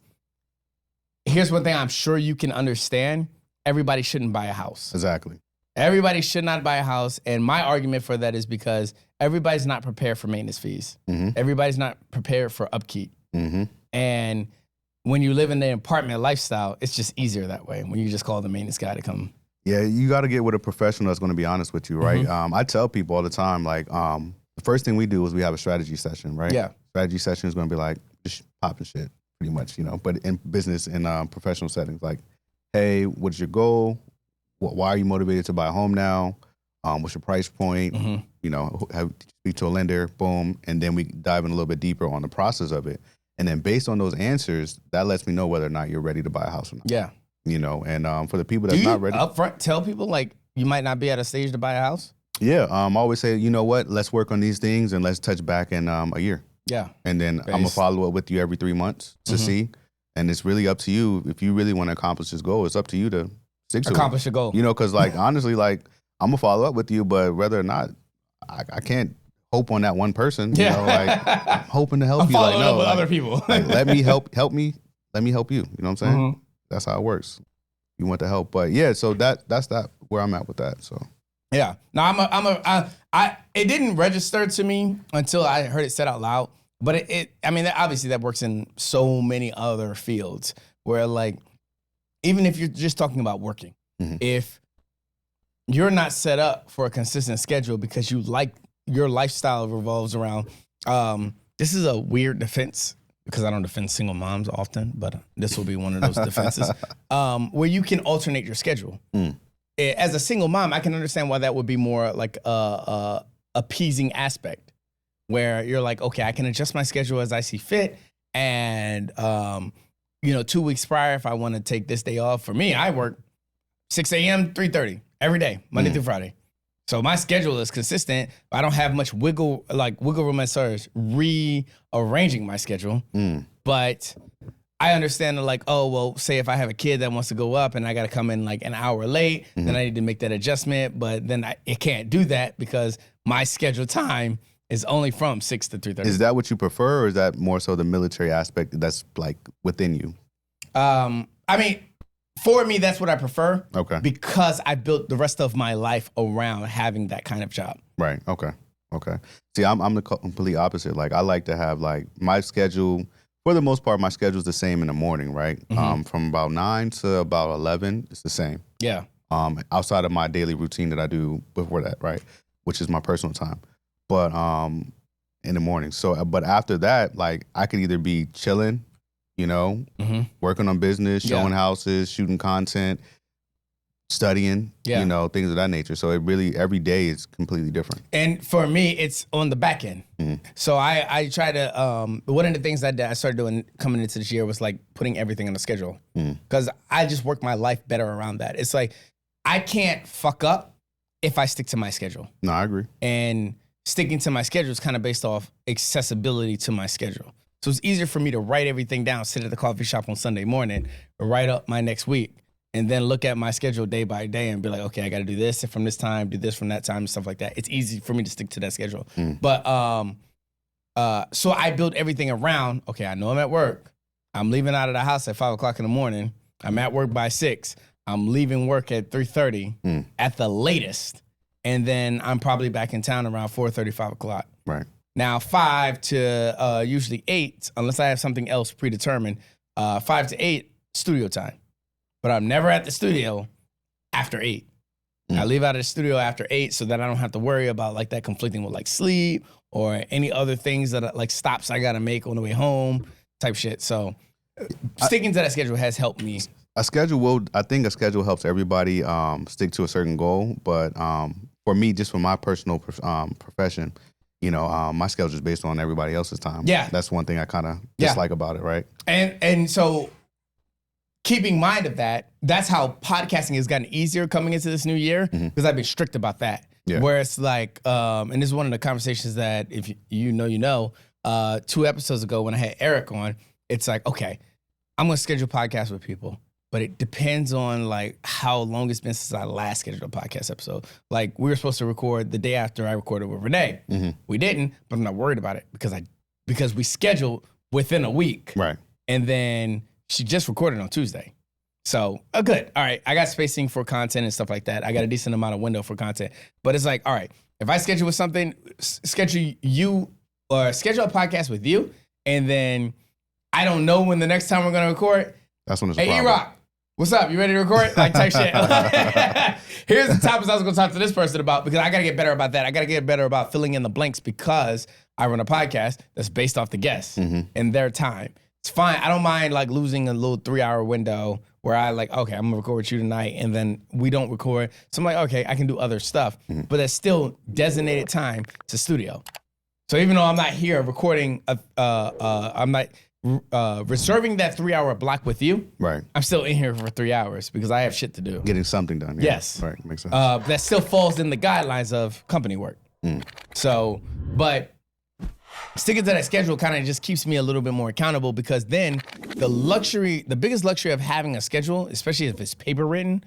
here's one thing I'm sure you can understand. Everybody shouldn't buy a house. Exactly. Everybody should not buy a house. And my argument for that is because everybody's not prepared for maintenance fees. Everybody's not prepared for upkeep. And when you live in the apartment lifestyle, it's just easier that way when you just call the maintenance guy to come. Yeah, you got to get with a professional that's going to be honest with you, right? I tell people all the time, like, the first thing we do is we have a strategy session, right? Yeah. Strategy session is going to be like just popping shit, pretty much, but in business and professional settings, like, hey, what's your goal? Why are you motivated to buy a home now? What's your price point? Have speak to a lender, boom, and then we dive in a little bit deeper on the process of it. And then based on those answers, that lets me know whether or not you're ready to buy a house or not. Yeah. And for the people that's not ready. Up front tell people like you might not be at a stage to buy a house? Yeah. I always say, you know what, let's work on these things and let's touch back in a year. Yeah. And then I'm going to follow up with you every 3 months to see. And it's really up to you. If you really want to accomplish this goal, it's up to you to stick to accomplish a goal. Because like, honestly, like, I'm going to follow up with you, but whether or not, I can't hope on that one person. Like, I'm hoping to help you. Like, no, with like, other people. Like, let me help me. Let me help you. You know what I'm saying? That's how it works. You want the help. But yeah, so that's where I'm at with that. So yeah. No, it didn't register to me until I heard it said out loud. But obviously that works in so many other fields where like, even if you're just talking about working, if you're not set up for a consistent schedule because you like your lifestyle revolves around, this is a weird defense because I don't defend single moms often, but this will be one of those defenses where you can alternate your schedule. As a single mom, I can understand why that would be more like a appeasing aspect where you're like, okay, I can adjust my schedule as I see fit. And, 2 weeks prior, if I want to take this day off, for me, I work 6 a.m., 3:30 every day, Monday through Friday. So my schedule is consistent. I don't have much wiggle room as far as rearranging my schedule. But I understand that like, oh, well, say if I have a kid that wants to go up and I got to come in like an hour late, then I need to make that adjustment. But then it can't do that because my scheduled time is only from 6 to 3:30. Is that what you prefer, or is that more so the military aspect that's like within you? For me, that's what I prefer. Okay. Because I built the rest of my life around having that kind of job. Right. Okay. See, I'm the complete opposite. Like, I like to have like my schedule. For the most part, my schedule is the same in the morning, right? From about 9 to about 11, it's the same. Yeah. Outside of my daily routine that I do before that, right? Which is my personal time. But in the morning. So, but after that, like, I could either be chilling, working on business, showing houses, shooting content, studying, things of that nature. So it really, every day is completely different. And for me, it's on the back end. So I try to, one of the things that I started doing coming into this year was like putting everything on the schedule. Because I just work my life better around that. It's like, I can't fuck up if I stick to my schedule. No, I agree. And sticking to my schedule is kind of based off accessibility to my schedule. So it's easier for me to write everything down, sit at the coffee shop on Sunday morning, write up my next week, and then look at my schedule day by day and be like, okay, I got to do this from this time, do this from that time, and stuff like that. It's easy for me to stick to that schedule. But so I build everything around, okay, I know I'm at work. I'm leaving out of the house at 5 o'clock in the morning. I'm at work by 6. I'm leaving work at 3:30 at the latest. And then I'm probably back in town around 4:30, 5 o'clock. Right. Now, 5 to usually 8, unless I have something else predetermined, 5 to 8, studio time. But I'm never at the studio after 8. I leave out of the studio after 8 so that I don't have to worry about like that conflicting with like sleep or any other things that like stops I got to make on the way home type shit. So sticking to that schedule has helped me. I think a schedule helps everybody stick to a certain goal. But for me, just for my personal profession, my schedule is based on everybody else's time. Yeah. That's one thing I kind of dislike about it, right? And so keeping mind of that, that's how podcasting has gotten easier coming into this new year because I've been strict about that. Yeah. Where it's like, and this is one of the conversations that if you know, 2 episodes ago when I had Eric on, it's like, okay, I'm going to schedule podcasts with people. But it depends on like how long it's been since I last scheduled a podcast episode. Like we were supposed to record the day after I recorded with Renee. We didn't, but I'm not worried about it because we scheduled within a week. Right. And then she just recorded on Tuesday. So good. All right. I got spacing for content and stuff like that. I got a decent amount of window for content. But it's like, all right, if I schedule with something, schedule a podcast with you, and then I don't know when the next time we're gonna record. That's when it's a Hey, problem. E-Rock, what's up? You ready to record? Like type shit. Here's the topics I was gonna talk to this person about because I gotta get better about that. I gotta get better about filling in the blanks because I run a podcast that's based off the guests and their time. It's fine. I don't mind like losing a little 3-hour window where I like, okay, I'm gonna record with you tonight, and then we don't record. So I'm like, okay, I can do other stuff, but that's still designated time to studio. So even though I'm not here recording, I'm not reserving that 3-hour block with you. Right. I'm still in here for 3 hours because I have shit to do. Getting something done. Yeah. Yes. Right. Makes sense. That still falls in the guidelines of company work. So, but sticking to that schedule kind of just keeps me a little bit more accountable because then the biggest luxury of having a schedule, especially if it's paper written,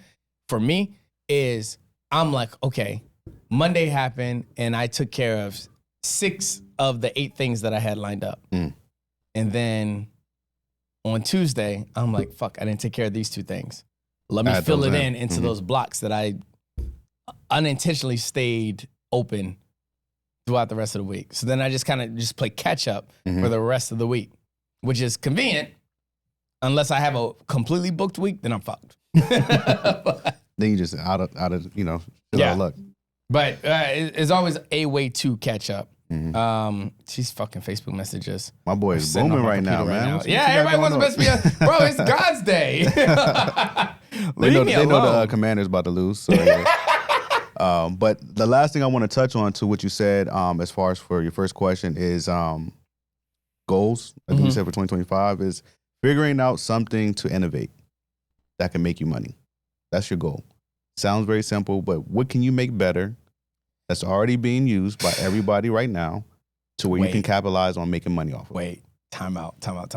for me is I'm like, okay, Monday happened and I took care of 6 of the 8 things that I had lined up. And then on Tuesday, I'm like, fuck, I didn't take care of these 2 things. Let me fill it into those blocks that I unintentionally stayed open throughout the rest of the week. So then I just kind of just play catch up for the rest of the week, which is convenient. Unless I have a completely booked week, then I'm fucked. Then you just out of shit out of luck. But it's always a way to catch up. She's fucking Facebook messages. My boy is booming right now, man. Yeah, everybody wants to best be bro, it's God's day. They know the Commanders about to lose. So yeah. But the last thing I want to touch on to what you said, as far as for your first question is goals. I think you said for 2025 is figuring out something to innovate that can make you money. That's your goal. Sounds very simple, but what can you make better that's already being used by everybody right now to where you can capitalize on making money off of? Time out. Now I'm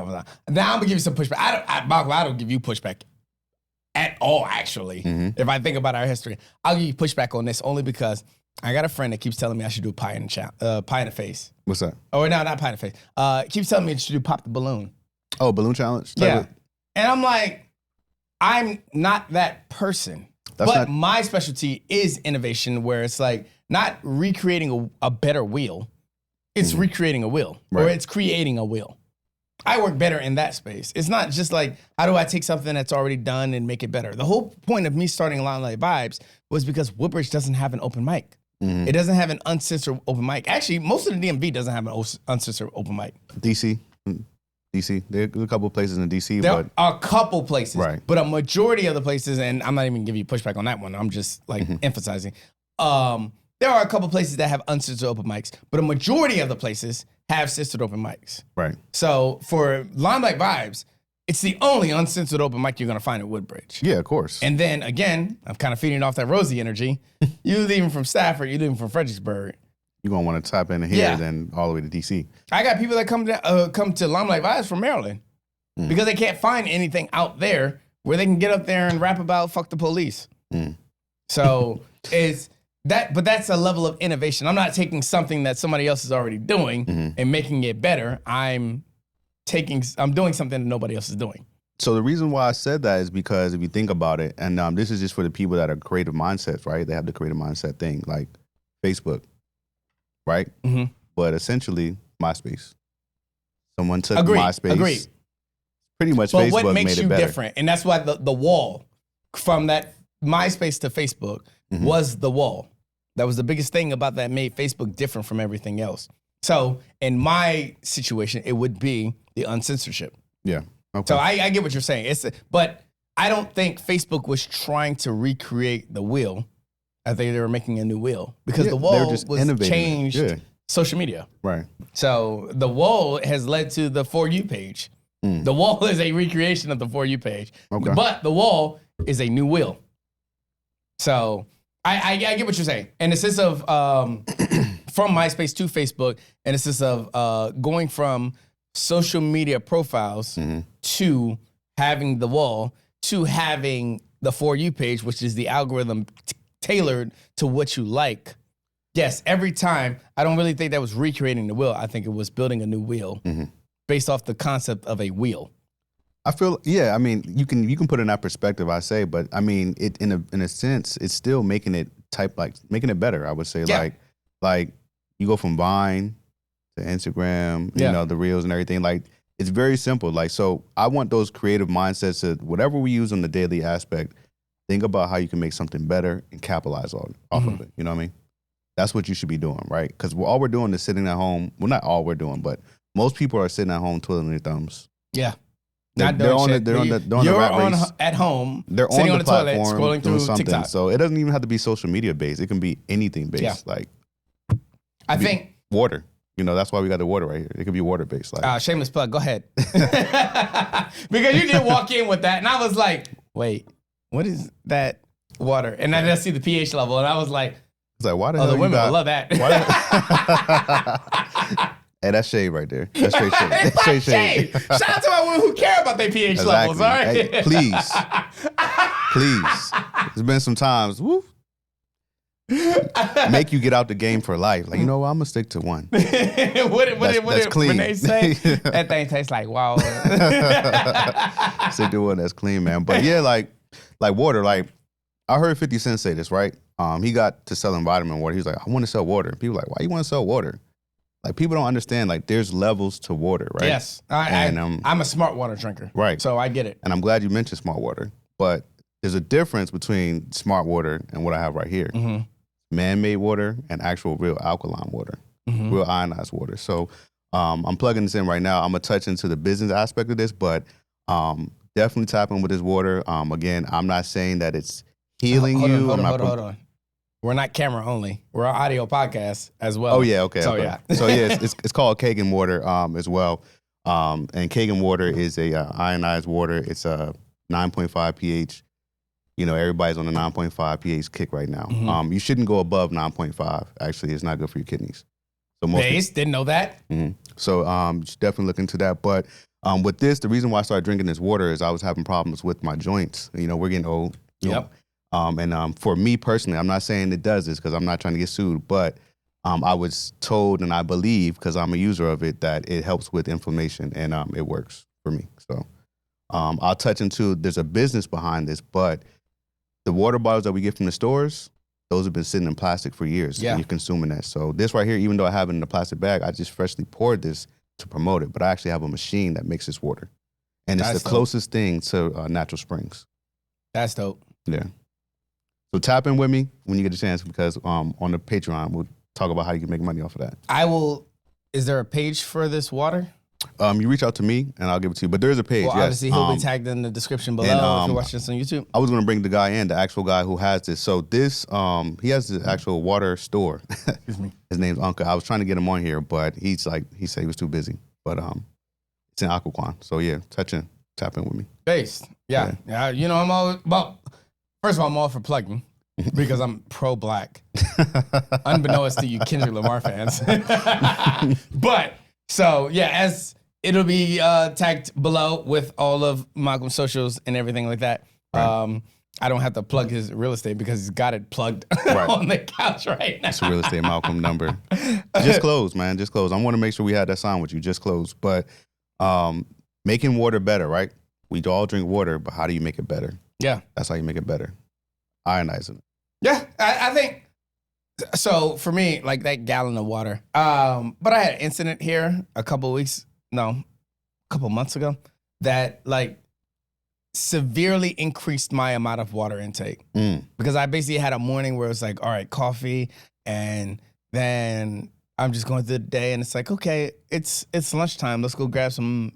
gonna give you some pushback. I don't give you pushback at all, actually. If I think about our history, I'll give you pushback on this only because I got a friend that keeps telling me I should do pie in the face. What's that? Oh, no, not pie in the face. Keeps telling me I should do pop the balloon. Oh, balloon challenge? Yeah. And I'm like, I'm not that person. My specialty is innovation where it's like not recreating a better wheel. It's recreating a wheel or it's creating a wheel. I work better in that space. It's not just like, how do I take something that's already done and make it better? The whole point of me starting Limelight Vibes was because Woodbridge doesn't have an open mic. It doesn't have an uncensored open mic. Actually, most of the DMV doesn't have an uncensored open mic. DC. There's a couple of places in DC. There are a couple places. Right. But a majority of the places, and I'm not even giving you pushback on that one. I'm just like emphasizing. There are a couple places that have uncensored open mics, but a majority of the places have censored open mics. Right. So for Limelight Vibes, it's the only uncensored open mic you're going to find at Woodbridge. Yeah, of course. And then again, I'm kind of feeding off that Rosie energy. You leaving from Stafford, you leaving from Fredericksburg. You're going to want to tap in here then all the way to DC. I got people that come to Limelight Vibes from Maryland because they can't find anything out there where they can get up there and rap about fuck the police. So but that's a level of innovation. I'm not taking something that somebody else is already doing and making it better. I'm doing something that nobody else is doing. So the reason why I said that is because if you think about it, and this is just for the people that are creative mindsets, right? They have the creative mindset thing, like Facebook, right? But essentially, MySpace. Someone took MySpace. Agreed. Pretty much but Facebook what makes made it you better. Different? And that's why the wall from that MySpace to Facebook was the wall. That was the biggest thing about that made Facebook different from everything else. So in my situation, it would be the uncensorship. Yeah. Okay. So I get what you're saying. But I don't think Facebook was trying to recreate the wheel. I think they were making a new wheel because the wall was changed social media. Right. So the wall has led to the For You page. The wall is a recreation of the For You page. Okay. But the wall is a new wheel. So I get what you're saying. And it's sense of from MySpace to Facebook, and it's sense of going from social media profiles to having the wall to having the For You page, which is the algorithm tailored to what you like. Yes, every time. I don't really think that was recreating the wheel. I think it was building a new wheel based off the concept of a wheel. I feel, I mean, you can put it in that perspective, I say, but I mean, it in a sense, it's still making it making it better. I would say, like you go from Vine to Instagram, you know, the reels and everything. Like it's very simple. Like, so I want those creative mindsets to whatever we use on the daily aspect, think about how you can make something better and capitalize off of it. You know what I mean? That's what you should be doing, right? Because all we're doing is sitting at home. Well, not all we're doing, but most people are sitting at home twiddling their thumbs. Yeah. They're on the rat race. At home, they're sitting on the platform, toilet, scrolling through something. TikTok. So it doesn't even have to be social media based. It can be anything based. Yeah. Like, I think water. You know, that's why we got the water right here. It could be water based. Like, shameless plug. Go ahead. Because you did walk in with that, and I was like, "Wait, what is that water?" And I just see the pH level, and I was like, it's like, why the "Oh, hell the you women got, will love that." Hey, that's shade right there. That's straight shade. It's That's not straight shade. shade. Shout out to my women who care about their pH levels. All right, Hey, please. There's been some times, make you get out the game for life. Like, you know what? I'm gonna stick to one. what did clean. Renee say? That thing tastes like wow. Stick to one that's clean, man. But yeah, like water. Like, I heard 50 Cent say this, right? He got to selling vitamin water. He was like, I want to sell water. And people were like, why you want to sell water? Like, people don't understand, like, there's levels to water, right? Yes. I'm a smart water drinker. Right. So I get it. And I'm glad you mentioned smart water. But there's a difference between smart water and what I have right here. Mm-hmm. Man-made water and actual real alkaline water, Mm-hmm. real ionized water. So I'm plugging this in right now. I'm going to touch into the business aspect of this, but definitely tap in with this water. Again, I'm not saying that it's healing you. Hold on. We're not camera only. We're an audio podcast as well. Oh, yeah, okay. So, okay. yeah. So, yeah, it's called Kangen water as well. And Kangen water is a ionized water. It's a 9.5 pH. You know, everybody's on a 9.5 pH kick right now. Mm-hmm. You shouldn't go above 9.5. Actually, it's not good for your kidneys. So Didn't know that. Mm-hmm. So you should definitely look into that. But with this, the reason why I started drinking this water is I was having problems with my joints. You know, we're getting old. Yep. And for me personally, I'm not saying it does this because I'm not trying to get sued, but I was told and I believe, because I'm a user of it, that it helps with inflammation and it works for me. So I'll touch into, there's a business behind this, but the water bottles that we get from the stores, those have been sitting in plastic for years. Yeah. And you're consuming that. So this right here, even though I have it in a plastic bag, I just freshly poured this to promote it, but I actually have a machine that makes this water. And it's That's the dope. closest thing to natural springs. That's dope. Yeah. So tap in with me when you get a chance, because on the Patreon, we'll talk about how you can make money off of that. I will. Is there a page for this water? You reach out to me and I'll give it to you. But there is a page. Well, yes. obviously he'll be tagged in the description below and, if you're watching this on YouTube. I was going to bring the guy in, the actual guy who has this. So this, he has the actual water store. Excuse me. His name's Uncle. I was trying to get him on here, but he said he was too busy. But it's in Occoquan. So yeah, tap in with me. Based. Yeah. You know, I'm all well. First of all, I'm all for plugging because I'm pro-black, unbeknownst to you Kendrick Lamar fans. But so yeah, as it'll be tagged below with all of Malcolm's socials and everything like that. Right. I don't have to plug his real estate because he's got it plugged Right. on the couch right now. It's a real estate Malcolm number. Just close, man. Just close. I want to make sure we had that sign with you. Just close. But making water better, right? We all drink water, but how do you make it better? Yeah. That's how you make it better. Ionizing it. Yeah, I think so. For me, like that gallon of water. But I had an incident here a couple months ago that like severely increased my amount of water intake because I basically had a morning where it was like, all right, coffee, and then I'm just going through the day, and it's like, okay, it's lunchtime. Let's go grab some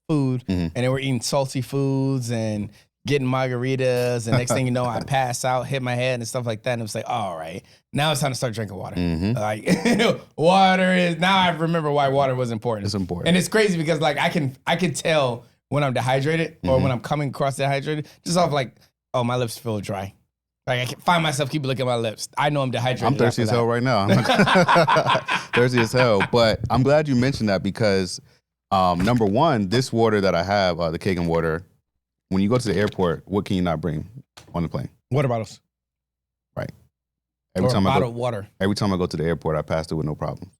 food, and then we're eating salty foods and getting margaritas, and next thing you know, I pass out, hit my head and stuff like that, and it was like, all right, now it's time to start drinking water. Like, water is, now I remember why water was important. It's important. And it's crazy because like I can tell when I'm dehydrated or when I'm coming across dehydrated, just off like, oh, my lips feel dry. Like I can find myself keep looking at my lips. I know I'm dehydrated. I'm thirsty as hell right now. Thirsty as hell. But I'm glad you mentioned that because number one, this water that I have, the Kangen water, when you go to the airport, what can you not bring on the plane? Water bottles. Right. Every time bottled water. Every time I go to the airport, I pass it with no problem.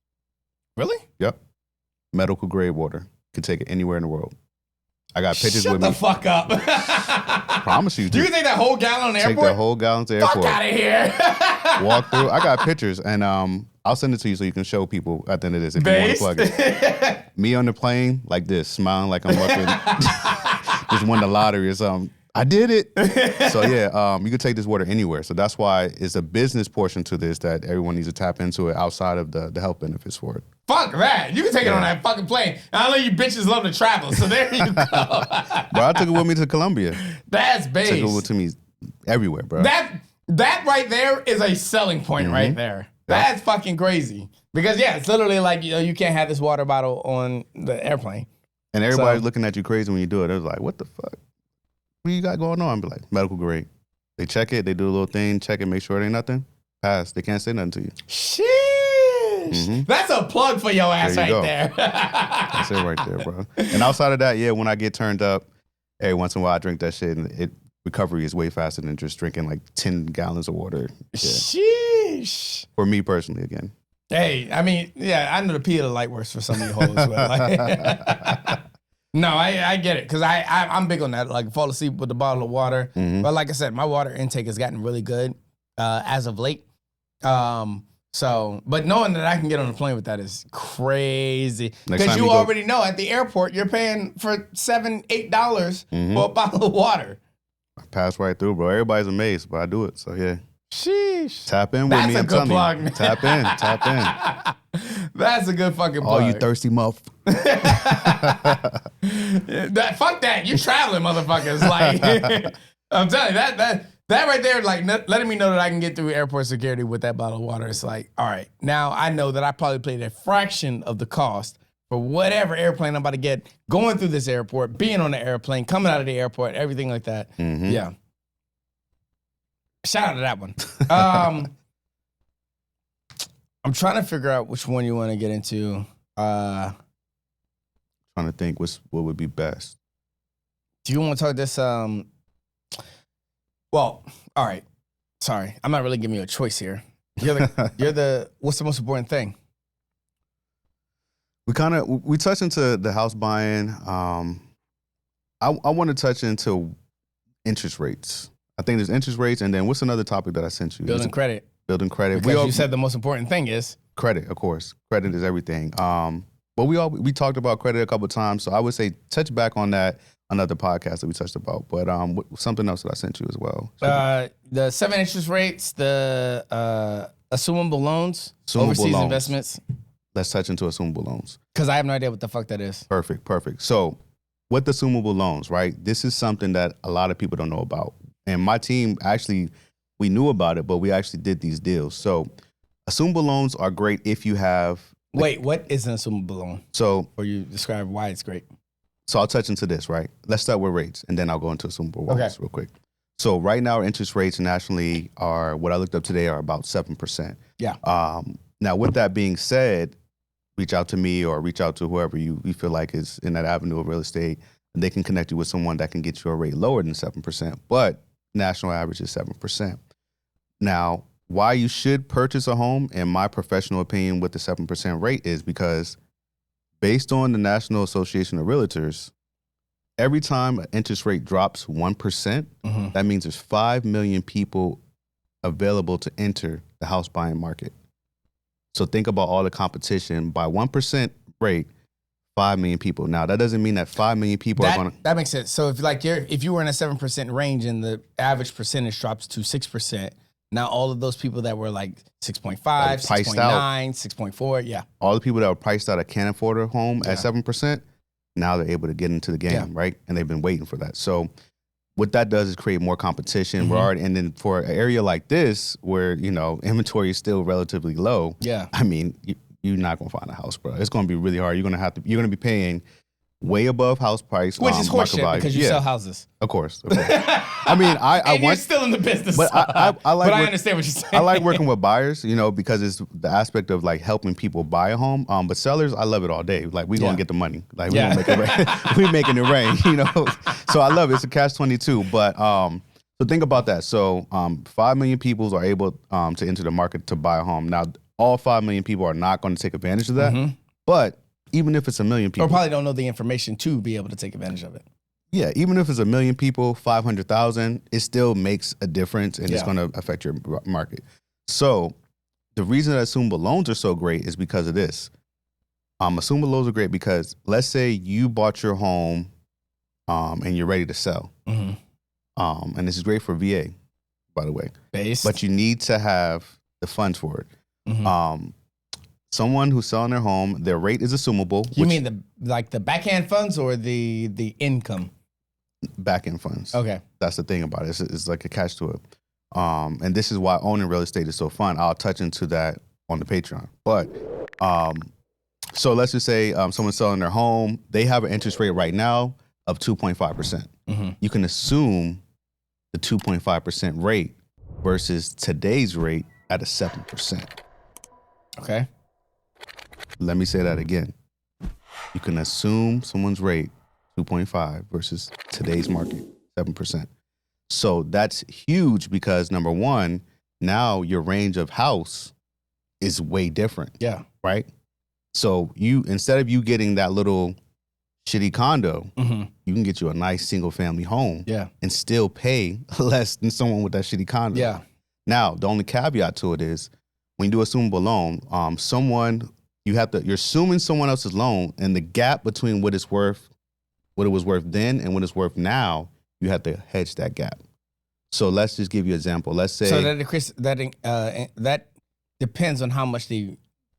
Really? Yep. Medical grade water. Could take it anywhere in the world. I got pictures with me. Shut the fuck up. Promise you. Do you take that whole gallon on the airport? Take that whole gallon to the airport. Fuck out of here. Walk through. I got pictures, and I'll send it to you so you can show people at the end of this if you want to plug it. Me on the plane like this, smiling like I'm up just won the lottery or something. I did it. So yeah, you can take this water anywhere. So that's why it's a business portion to this that everyone needs to tap into it outside of the health benefits for it. Fuck that. You can take it on that fucking plane. I know you bitches love to travel, so there you go. Bro, I took it with me to Colombia. That's base. Took it with me everywhere, bro. That right there is a selling point right there. That's fucking crazy. Because yeah, it's literally like, you can't have this water bottle on the airplane. And everybody's looking at you crazy when you do it. They're like, what the fuck? What you got going on? Be like, medical grade. They check it, they do a little thing, check it, make sure it ain't nothing. Pass. They can't say nothing to you. Sheesh. That's a plug for your ass there you there. That's it right there, bro. And outside of that, yeah, when I get turned up, every once in a while I drink that shit, and recovery is way faster than just drinking like 10 gallons of water. Yeah. Sheesh. For me personally, again. Hey, I mean, yeah, I know the P of the light works for some of you hoes. But like, no, I get it, because I'm big on that. Like, fall asleep with a bottle of water. But like I said, my water intake has gotten really good as of late. But knowing that I can get on a plane with that is crazy. Because you already know at the airport, you're paying for $7, $8 for a bottle of water. I pass right through, bro. Everybody's amazed, but I do it. So yeah. Sheesh. Tap in with me. That's a good plug. Tap in. That's a good fucking plug. All you thirsty motherfuckers. Fuck that. You're traveling, motherfuckers. Like, I'm telling you, that right there, like, letting me know that I can get through airport security with that bottle of water. It's like, all right, now I know that I probably paid a fraction of the cost for whatever airplane I'm about to get, going through this airport, being on the airplane, coming out of the airport, everything like that. Yeah. Shout out to that one. I'm trying to figure out which one you want to get into. Trying to think what would be best. Do you want to talk this? Well, all right. Sorry, I'm not really giving you a choice here. You're the. What's the most important thing? We touched into the house buying. I want to touch into interest rates. I think there's interest rates, and then what's another topic that I sent you? Building credit. Building credit. Because you said the most important thing is credit, of course. Credit is everything. But we talked about credit a couple of times, so I would say touch back on that another podcast that we touched about. But something else that I sent you as well. The 7 interest rates, the assumable loans, overseas investments. Let's touch into assumable loans. Because I have no idea what the fuck that is. Perfect. So with the assumable loans, right? This is something that a lot of people don't know about. And my team actually, we knew about it, but we actually did these deals. So assumable loans are great if you have... Wait, what is an assumable loan? So... Or you describe why it's great. So I'll touch into this, right? Let's start with rates, and then I'll go into assumable loans real quick. So right now, our interest rates nationally are, what I looked up today, are about 7%. Yeah. Now, with that being said, reach out to me or reach out to whoever you feel like is in that avenue of real estate, and they can connect you with someone that can get you a rate lower than 7%. But national average is 7%. Now, why you should purchase a home, in my professional opinion, with the 7% rate is because based on the National Association of Realtors, every time an interest rate drops 1%, that means there's 5 million people available to enter the house buying market. So think about all the competition. By 1% rate, 5 million people. Now, that doesn't mean that 5 million people are going to... That makes sense. So if you were in a 7% range and the average percentage drops to 6%, now all of those people that were like 6.5, 6.9, 6.4, yeah. All the people that were priced out that can't afford a home at 7%, now they're able to get into the game, right? And they've been waiting for that. So what that does is create more competition. And then for an area like this where, inventory is still relatively low, I mean, you're not going to find a house, bro. It's going to be really hard. You're going to be paying way above house price. Which is horseshit because you sell houses. Of course. I mean, you're still in the business. But I I understand what you're saying. I like working with buyers, because it's the aspect of like helping people buy a home. But sellers, I love it all day. Like we gonna get the money. Like we gonna make it rain. We making it rain, So I love it. It's a catch-22. But so think about that. So 5 million people are able to enter the market to buy a home. Now, all 5 million people are not going to take advantage of that. But even if it's 1 million people, or probably don't know the information to be able to take advantage of it. Yeah, even if it's 1 million people, 500,000, it still makes a difference, and it's going to affect your market. So the reason that assumable loans are so great is because of this. Assumable loans are great because let's say you bought your home and you're ready to sell. Mm-hmm. And this is great for VA, by the way. Based. But you need to have the funds for it. Mm-hmm. Someone who's selling their home, their rate is assumable. You mean the backhand funds or the income? Back-end funds. Okay. That's the thing about it. It's like a catch to it. And this is why owning real estate is so fun. I'll touch into that on the Patreon. But so let's just say someone's selling their home. They have an interest rate right now of 2.5%. Mm-hmm. You can assume the 2.5% rate versus today's rate at a 7%. Okay. Let me say that again. You can assume someone's rate 2.5 versus today's market 7%. So that's huge because number one, now your range of house is way different. Yeah. Right? So you instead of you getting that little shitty condo, mm-hmm. you can get you a nice single family home. Yeah. And still pay less than someone with that shitty condo. Yeah. Now, the only caveat to it is when you do assumable loan, you're assuming someone else's loan, and the gap between what it was worth then and what it's worth now, you have to hedge that gap. So let's just give you an example. Let's say that depends on how much the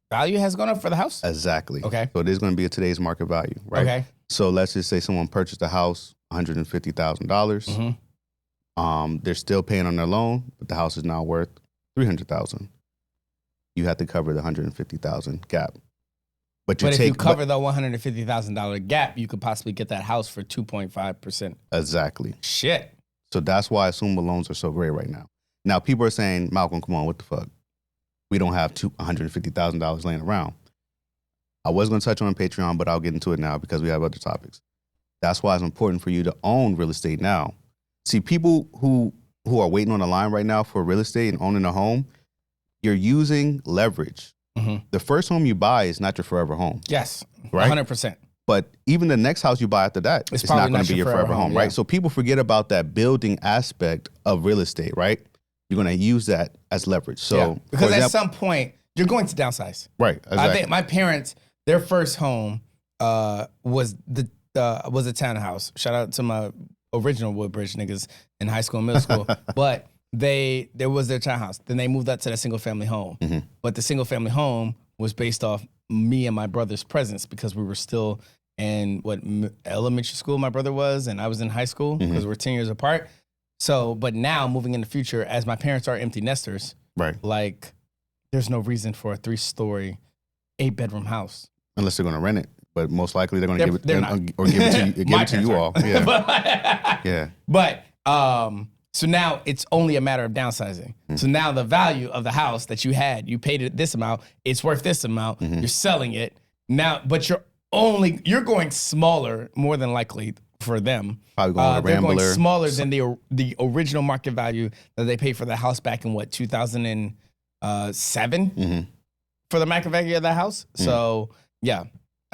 value has gone up for the house. Exactly. Okay. So there's going to be a today's market value, right? Okay. So let's just say someone purchased a house, $150,000. Mm-hmm. They're still paying on their loan, but the house is now worth $300,000. You have to cover the $150,000 gap. But if you cover the $150,000 gap, you could possibly get that house for 2.5%. Exactly. Shit. So that's why assumable loans are so great right now. Now, people are saying, Malcolm, come on, what the fuck? We don't have $150,000 laying around. I was going to touch on Patreon, but I'll get into it now because we have other topics. That's why it's important for you to own real estate now. See, people who are waiting on the line right now for real estate and owning a home, you're using leverage. Mm-hmm. The first home you buy is not your forever home. Yes, right? 100%. But even the next house you buy after that, it's not going to be your forever home, right? Yeah. So people forget about that building aspect of real estate, right? You're going to use that as leverage. So because at some point you're going to downsize. Right. Exactly. I think my parents, their first home was a townhouse. Shout out to my original Woodbridge niggas in high school and middle school. But there was their townhouse. Then they moved up to that single family home. Mm-hmm. But the single family home was based off me and my brother's presence because we were still in elementary school my brother was, and I was in high school because Mm-hmm. we're 10 years apart. So, but now moving in the future, as my parents are empty nesters, right? Like, there's no reason for a 3-story, 8-bedroom house Unless they're going to rent it, but most likely they're going to give it to you all. Yeah, yeah. But so now it's only a matter of downsizing. Mm-hmm. So now the value of the house that you had, you paid it this amount, it's worth this amount. Mm-hmm. You're selling it now, but you're going smaller more than likely for them. Probably going to they're Rambler. going smaller than the original market value that they paid for the house back in 2007 mm-hmm. for the market value of that house. Mm-hmm. So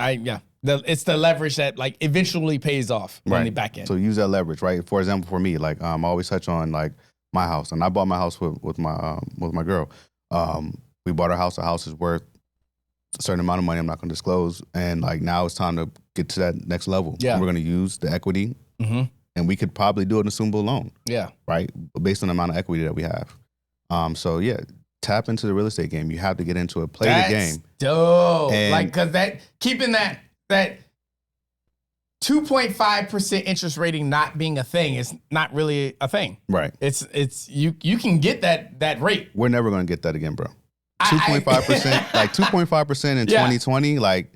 it's the leverage that like eventually pays off on the back end. So use that leverage, right? For example, for me, like I always touch on like my house, and I bought my house with my girl. We bought our house. The house is worth a certain amount of money I'm not going to disclose, and like now it's time to get to that next level. Yeah, and we're going to use the equity, mm-hmm. and we could probably do an assumable loan. Yeah, right, based on the amount of equity that we have. So yeah, tap into the real estate game. You have to get into it. Play the game. Dope. Like because keeping that 2.5% interest rating not being a thing is not really a thing. Right. It's you can get that rate. We're never going to get that again, bro. 2.5%, like 2.5% in 2020, like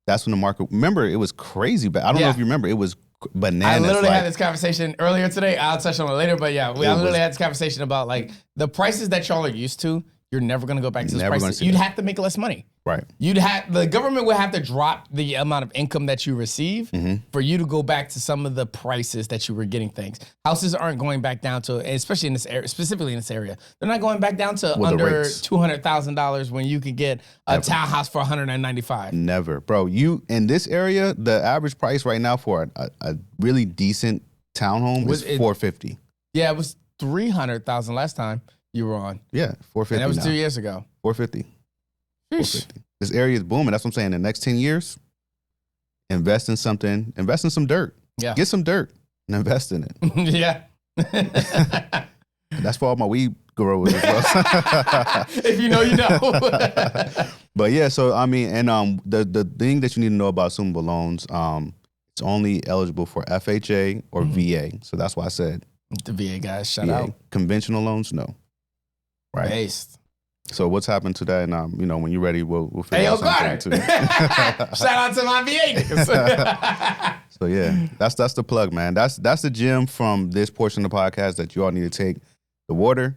that's when the market. Remember, it was crazy, but I don't know if you remember, it was bananas. I literally had this conversation earlier today. I'll touch on it later, but I literally had this conversation about like the prices that y'all are used to. You're never going to go back to those prices. You'd have to make less money. Right. The government would have to drop the amount of income that you receive for you to go back to some of the prices that you were getting things. Houses aren't going back down to, especially in this area, specifically in this area, they're not going back down to under $200,000 when you could get a townhouse for $195,000. Never, bro. You in this area, the average price right now for a really decent townhome is $450,000. Yeah, it was $300,000 last time you were on. Yeah, $450,000. And that was 2 years ago. $450,000. This area is booming. That's what I'm saying. The next 10 years, invest in something. Invest in some dirt. Yeah. Get some dirt and invest in it. Yeah. That's for all my weed growers as well. If you know, you know. But yeah, so I mean, and the thing that you need to know about assumable loans, it's only eligible for FHA or VA. So that's why I said The VA guys, shout VA. out. Conventional loans, no. Right. Based. So what's happened to that? And you know, when you're ready, we'll figure Hey, yo, out something too. Shout out to my VA niggas. So yeah, that's the plug, man. That's the gem from this portion of the podcast that you all need to take: the water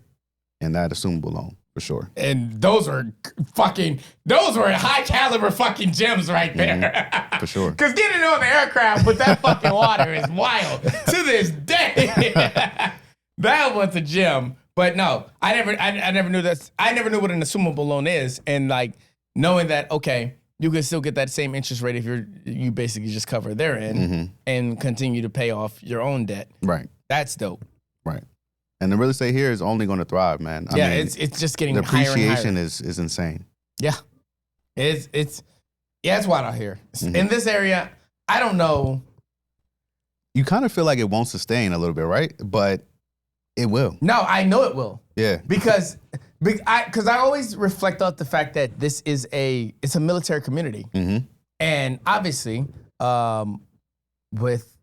and that assumable loan for sure. And those were high caliber fucking gems right there. For sure. Because getting on the aircraft with that fucking water is wild to this day. That was a gem. But no, I never knew that. I never knew what an assumable loan is, and like knowing that, okay, you can still get that same interest rate if you basically just cover their end and continue to pay off your own debt. Right. That's dope. Right. And the real estate here is only going to thrive, man. I mean, it's just getting the higher and appreciation higher. is insane. Yeah, it's wild out here. In this area, I don't know. You kind of feel like it won't sustain a little bit, right? But it will. No, I know it will. Yeah. Because I always reflect on the fact that it's a military community, and obviously, with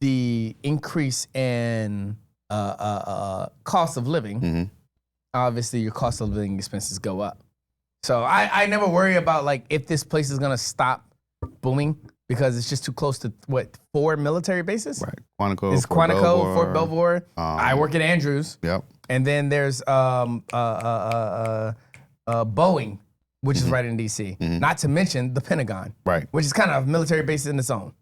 the increase in cost of living, obviously your cost of living expenses go up. So I never worry about like if this place is gonna stop booming because it's just too close to 4 military bases. Right. Quantico, It's Fort Quantico, Belvoir. Fort Belvoir. I work at Andrews. Yep. And then there's Boeing, which is right in DC. Not to mention the Pentagon, Right. which is kind of a military base in its own.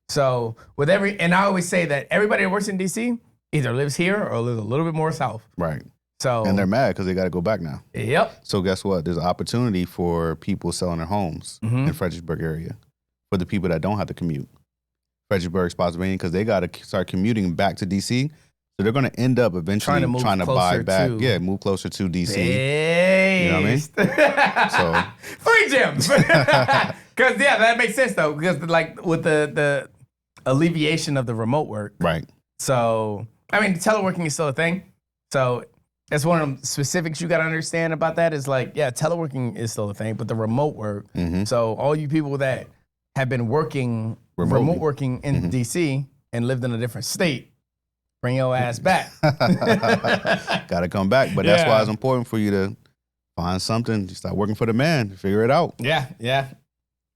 So and I always say that everybody that works in DC either lives here or lives a little bit more south. Right. So And they're mad because they got to go back now. Yep. So guess what? There's an opportunity for people selling their homes in Fredericksburg area for the people that don't have to commute. Fredericksburg, Spotsylvania, because they got to start commuting back to DC. So they're going to end up eventually trying to buy back. Move closer to DC. Based. You know what I mean? So 3 gems. Because that makes sense though. Because like with the alleviation of the remote work. right. So I mean, teleworking is still a thing. So that's one of the specifics you got to understand about that is like, yeah, teleworking is still a thing, but the remote work. So all you people that have been working remote working in DC and lived in a different state, bring your ass back. Got to come back. But that's why it's important for you to find something. You start working for the man. Figure it out. Yeah.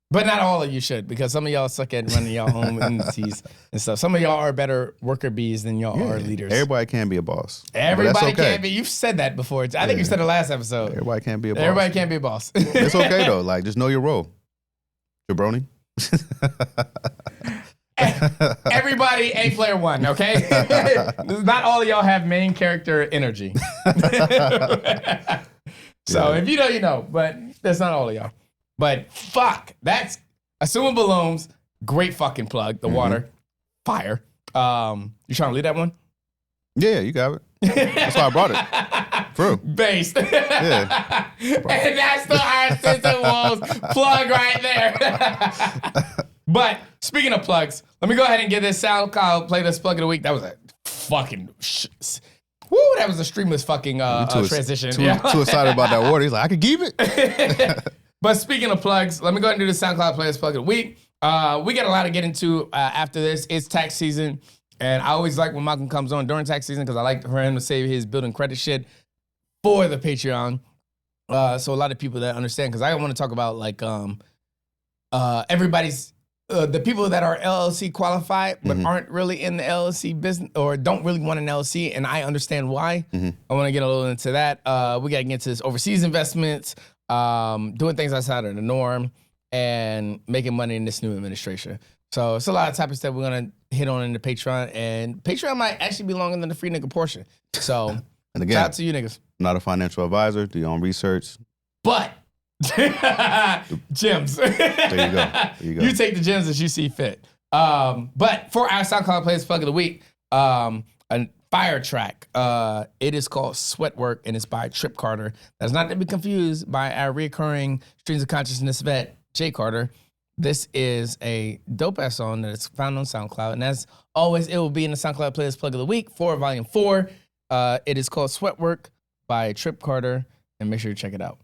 But not all of you should, because some of y'all suck at running y'all own entities and stuff. Some of y'all are better worker bees than y'all are leaders. Everybody can be a boss. Everybody can't be. You've said that before. I think you said it last episode. Everybody can't be a boss. Everybody can't be a boss. It's okay though. Like just know your role. Jabroni. Everybody ain't player one, okay? Not all of y'all have main character energy. So if you know, you know, but that's not all of y'all. But fuck, that's assumable loans. Great fucking plug. The water, fire. You trying to lead that one? Yeah, you got it. That's why I brought it. True. Based. Yeah. And that's the Our Sister Woes plug right there. But speaking of plugs, let me go ahead and get this SoundCloud playlist plug of the week. That was a fucking that was a streamless fucking transition. Too excited about that water. He's like, I could keep it. But speaking of plugs, let me go ahead and do the SoundCloud playlist plug of the week. We got a lot to get into after this. It's tax season. And I always like when Malcolm comes on during tax season because I like for him to save his building credit shit for the Patreon. So a lot of people that understand, because I want to talk about like everybody's, the people that are LLC qualified but aren't really in the LLC business or don't really want an LLC, and I understand why. I want to get a little into that. We got to get into this overseas investments, doing things outside of the norm, and making money in this new administration. So it's a lot of topics that we're going to hit on in the Patreon, and Patreon might actually be longer than the free nigga portion. So And again, shout out to you niggas. I'm not a financial advisor. Do your own research. But gems. There you go. You take the gems as you see fit. But for our SoundCloud playlist plug of the week, a fire track. It is called Sweat Work, and it's by Trip Carter. That's not to be confused by our recurring Streams of Consciousness vet, Jay Carter. This is a dope-ass song that is found on SoundCloud. And as always, it will be in the SoundCloud playlist plug of the week for Volume 4. It is called Sweat Work by Trip Carter, and make sure you check it out.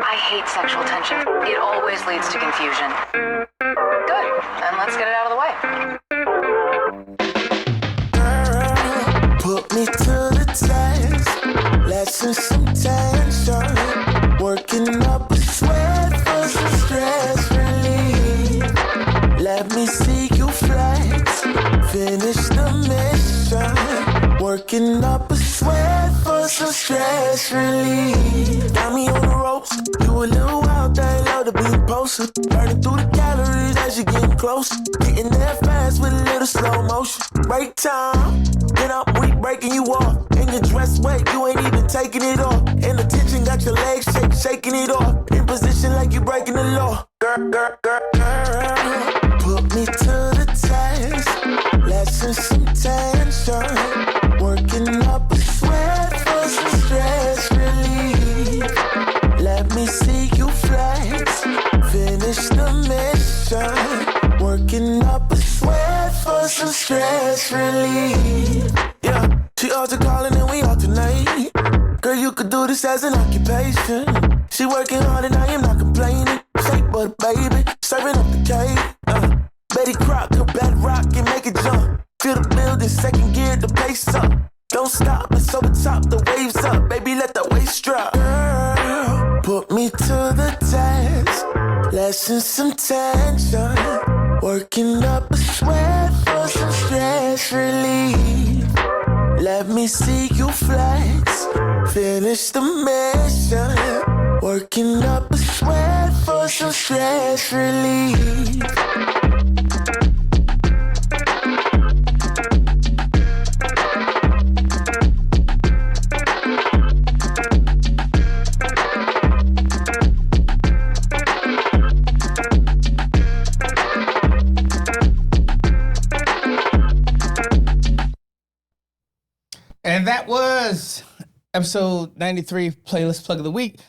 I hate sexual tension. It always leads to confusion. Good. Then let's get it out of the way. Girl, put me to the test. Lesson some tension. Working up a sweat for some stress relief. Let me see you flex. Finish the mission. Working up a sweat for some stress relief. Got me on the ropes. You a little wild thing, love to be impulsive. Burning through the calories as you getting closer. Getting there fast with a little slow motion. Break time, then I'm weak breaking you off. In your dress wet, you ain't even taking it off. And the tension got your legs shaking it off. In position like you breaking the law. Girl, put me to the test. Lesson some tension. Working up a sweat for some stress relief. Let me see you flex. Finish the mission. Working up a sweat for some stress relief. Yeah, she alter calling and we alternate. Girl, you could do this as an occupation. She working hard and I am not complaining. Shake butter, baby, serving up the cake. Betty Crock, her bedrock and make it jump. Feel the building, second gear, the pace up. Don't stop, it's over top, the waves up. Baby, let the waist drop. Girl, put me to the test. Lessen some tension. Working up a sweat for some stress relief. Let me see you flex. Finish the mission. Working up a sweat for some stress relief. And that was episode 93, playlist plug of the week.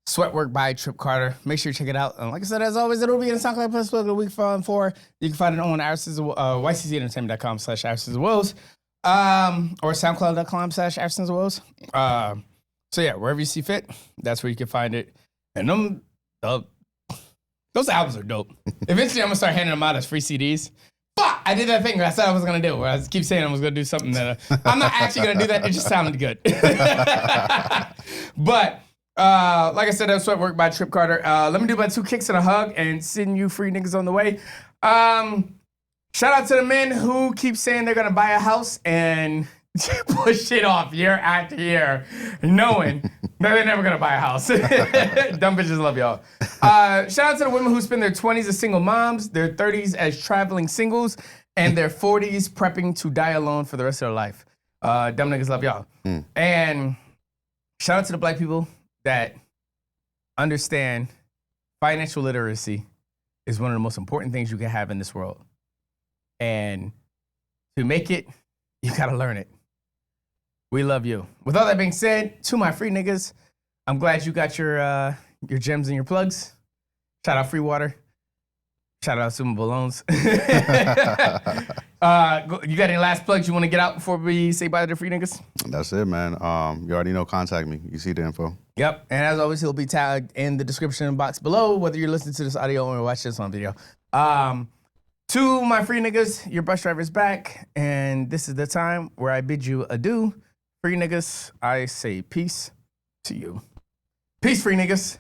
Sweat Work by Trip Carter. Make sure you check it out. And like I said, as always, it'll be in the SoundCloud playlist plug of the week for 4. You can find it on yccentertainment.com/Woes, or soundcloud.com/Woes. So yeah, wherever you see fit, that's where you can find it. And those albums are dope. Eventually, I'm gonna start handing them out as free CDs. Fuck! I did that thing I said I was gonna do. Where I keep saying I was gonna do something that I'm not actually gonna do that. It just sounded good. But like I said, that's Sweat Work by Trip Carter. Let me do my 2 kicks and a hug and send you free niggas on the way. Shout out to the men who keep saying they're gonna buy a house and push it off year after year, knowing that they're never gonna buy a house. Dumb bitches love y'all. Shout out to the women who spend their 20s as single moms, their 30s as traveling singles, and their 40s prepping to die alone for the rest of their life. Dumb niggas love y'all. And shout out to the black people that understand financial literacy is one of the most important things you can have in this world. And to make it, you gotta learn it. We love you. With all that being said, to my free niggas, I'm glad you got your gems and your plugs. Shout out Free Water. Shout out Summa Balloons. You got any last plugs you want to get out before we say bye to the free niggas? That's it, man. You already know, contact me. You see the info. Yep. And as always, he'll be tagged in the description box below, whether you're listening to this audio or watch this on video. To my free niggas, your bus driver's back, and this is the time where I bid you adieu. Free niggas, I say peace to you. Peace, free niggas.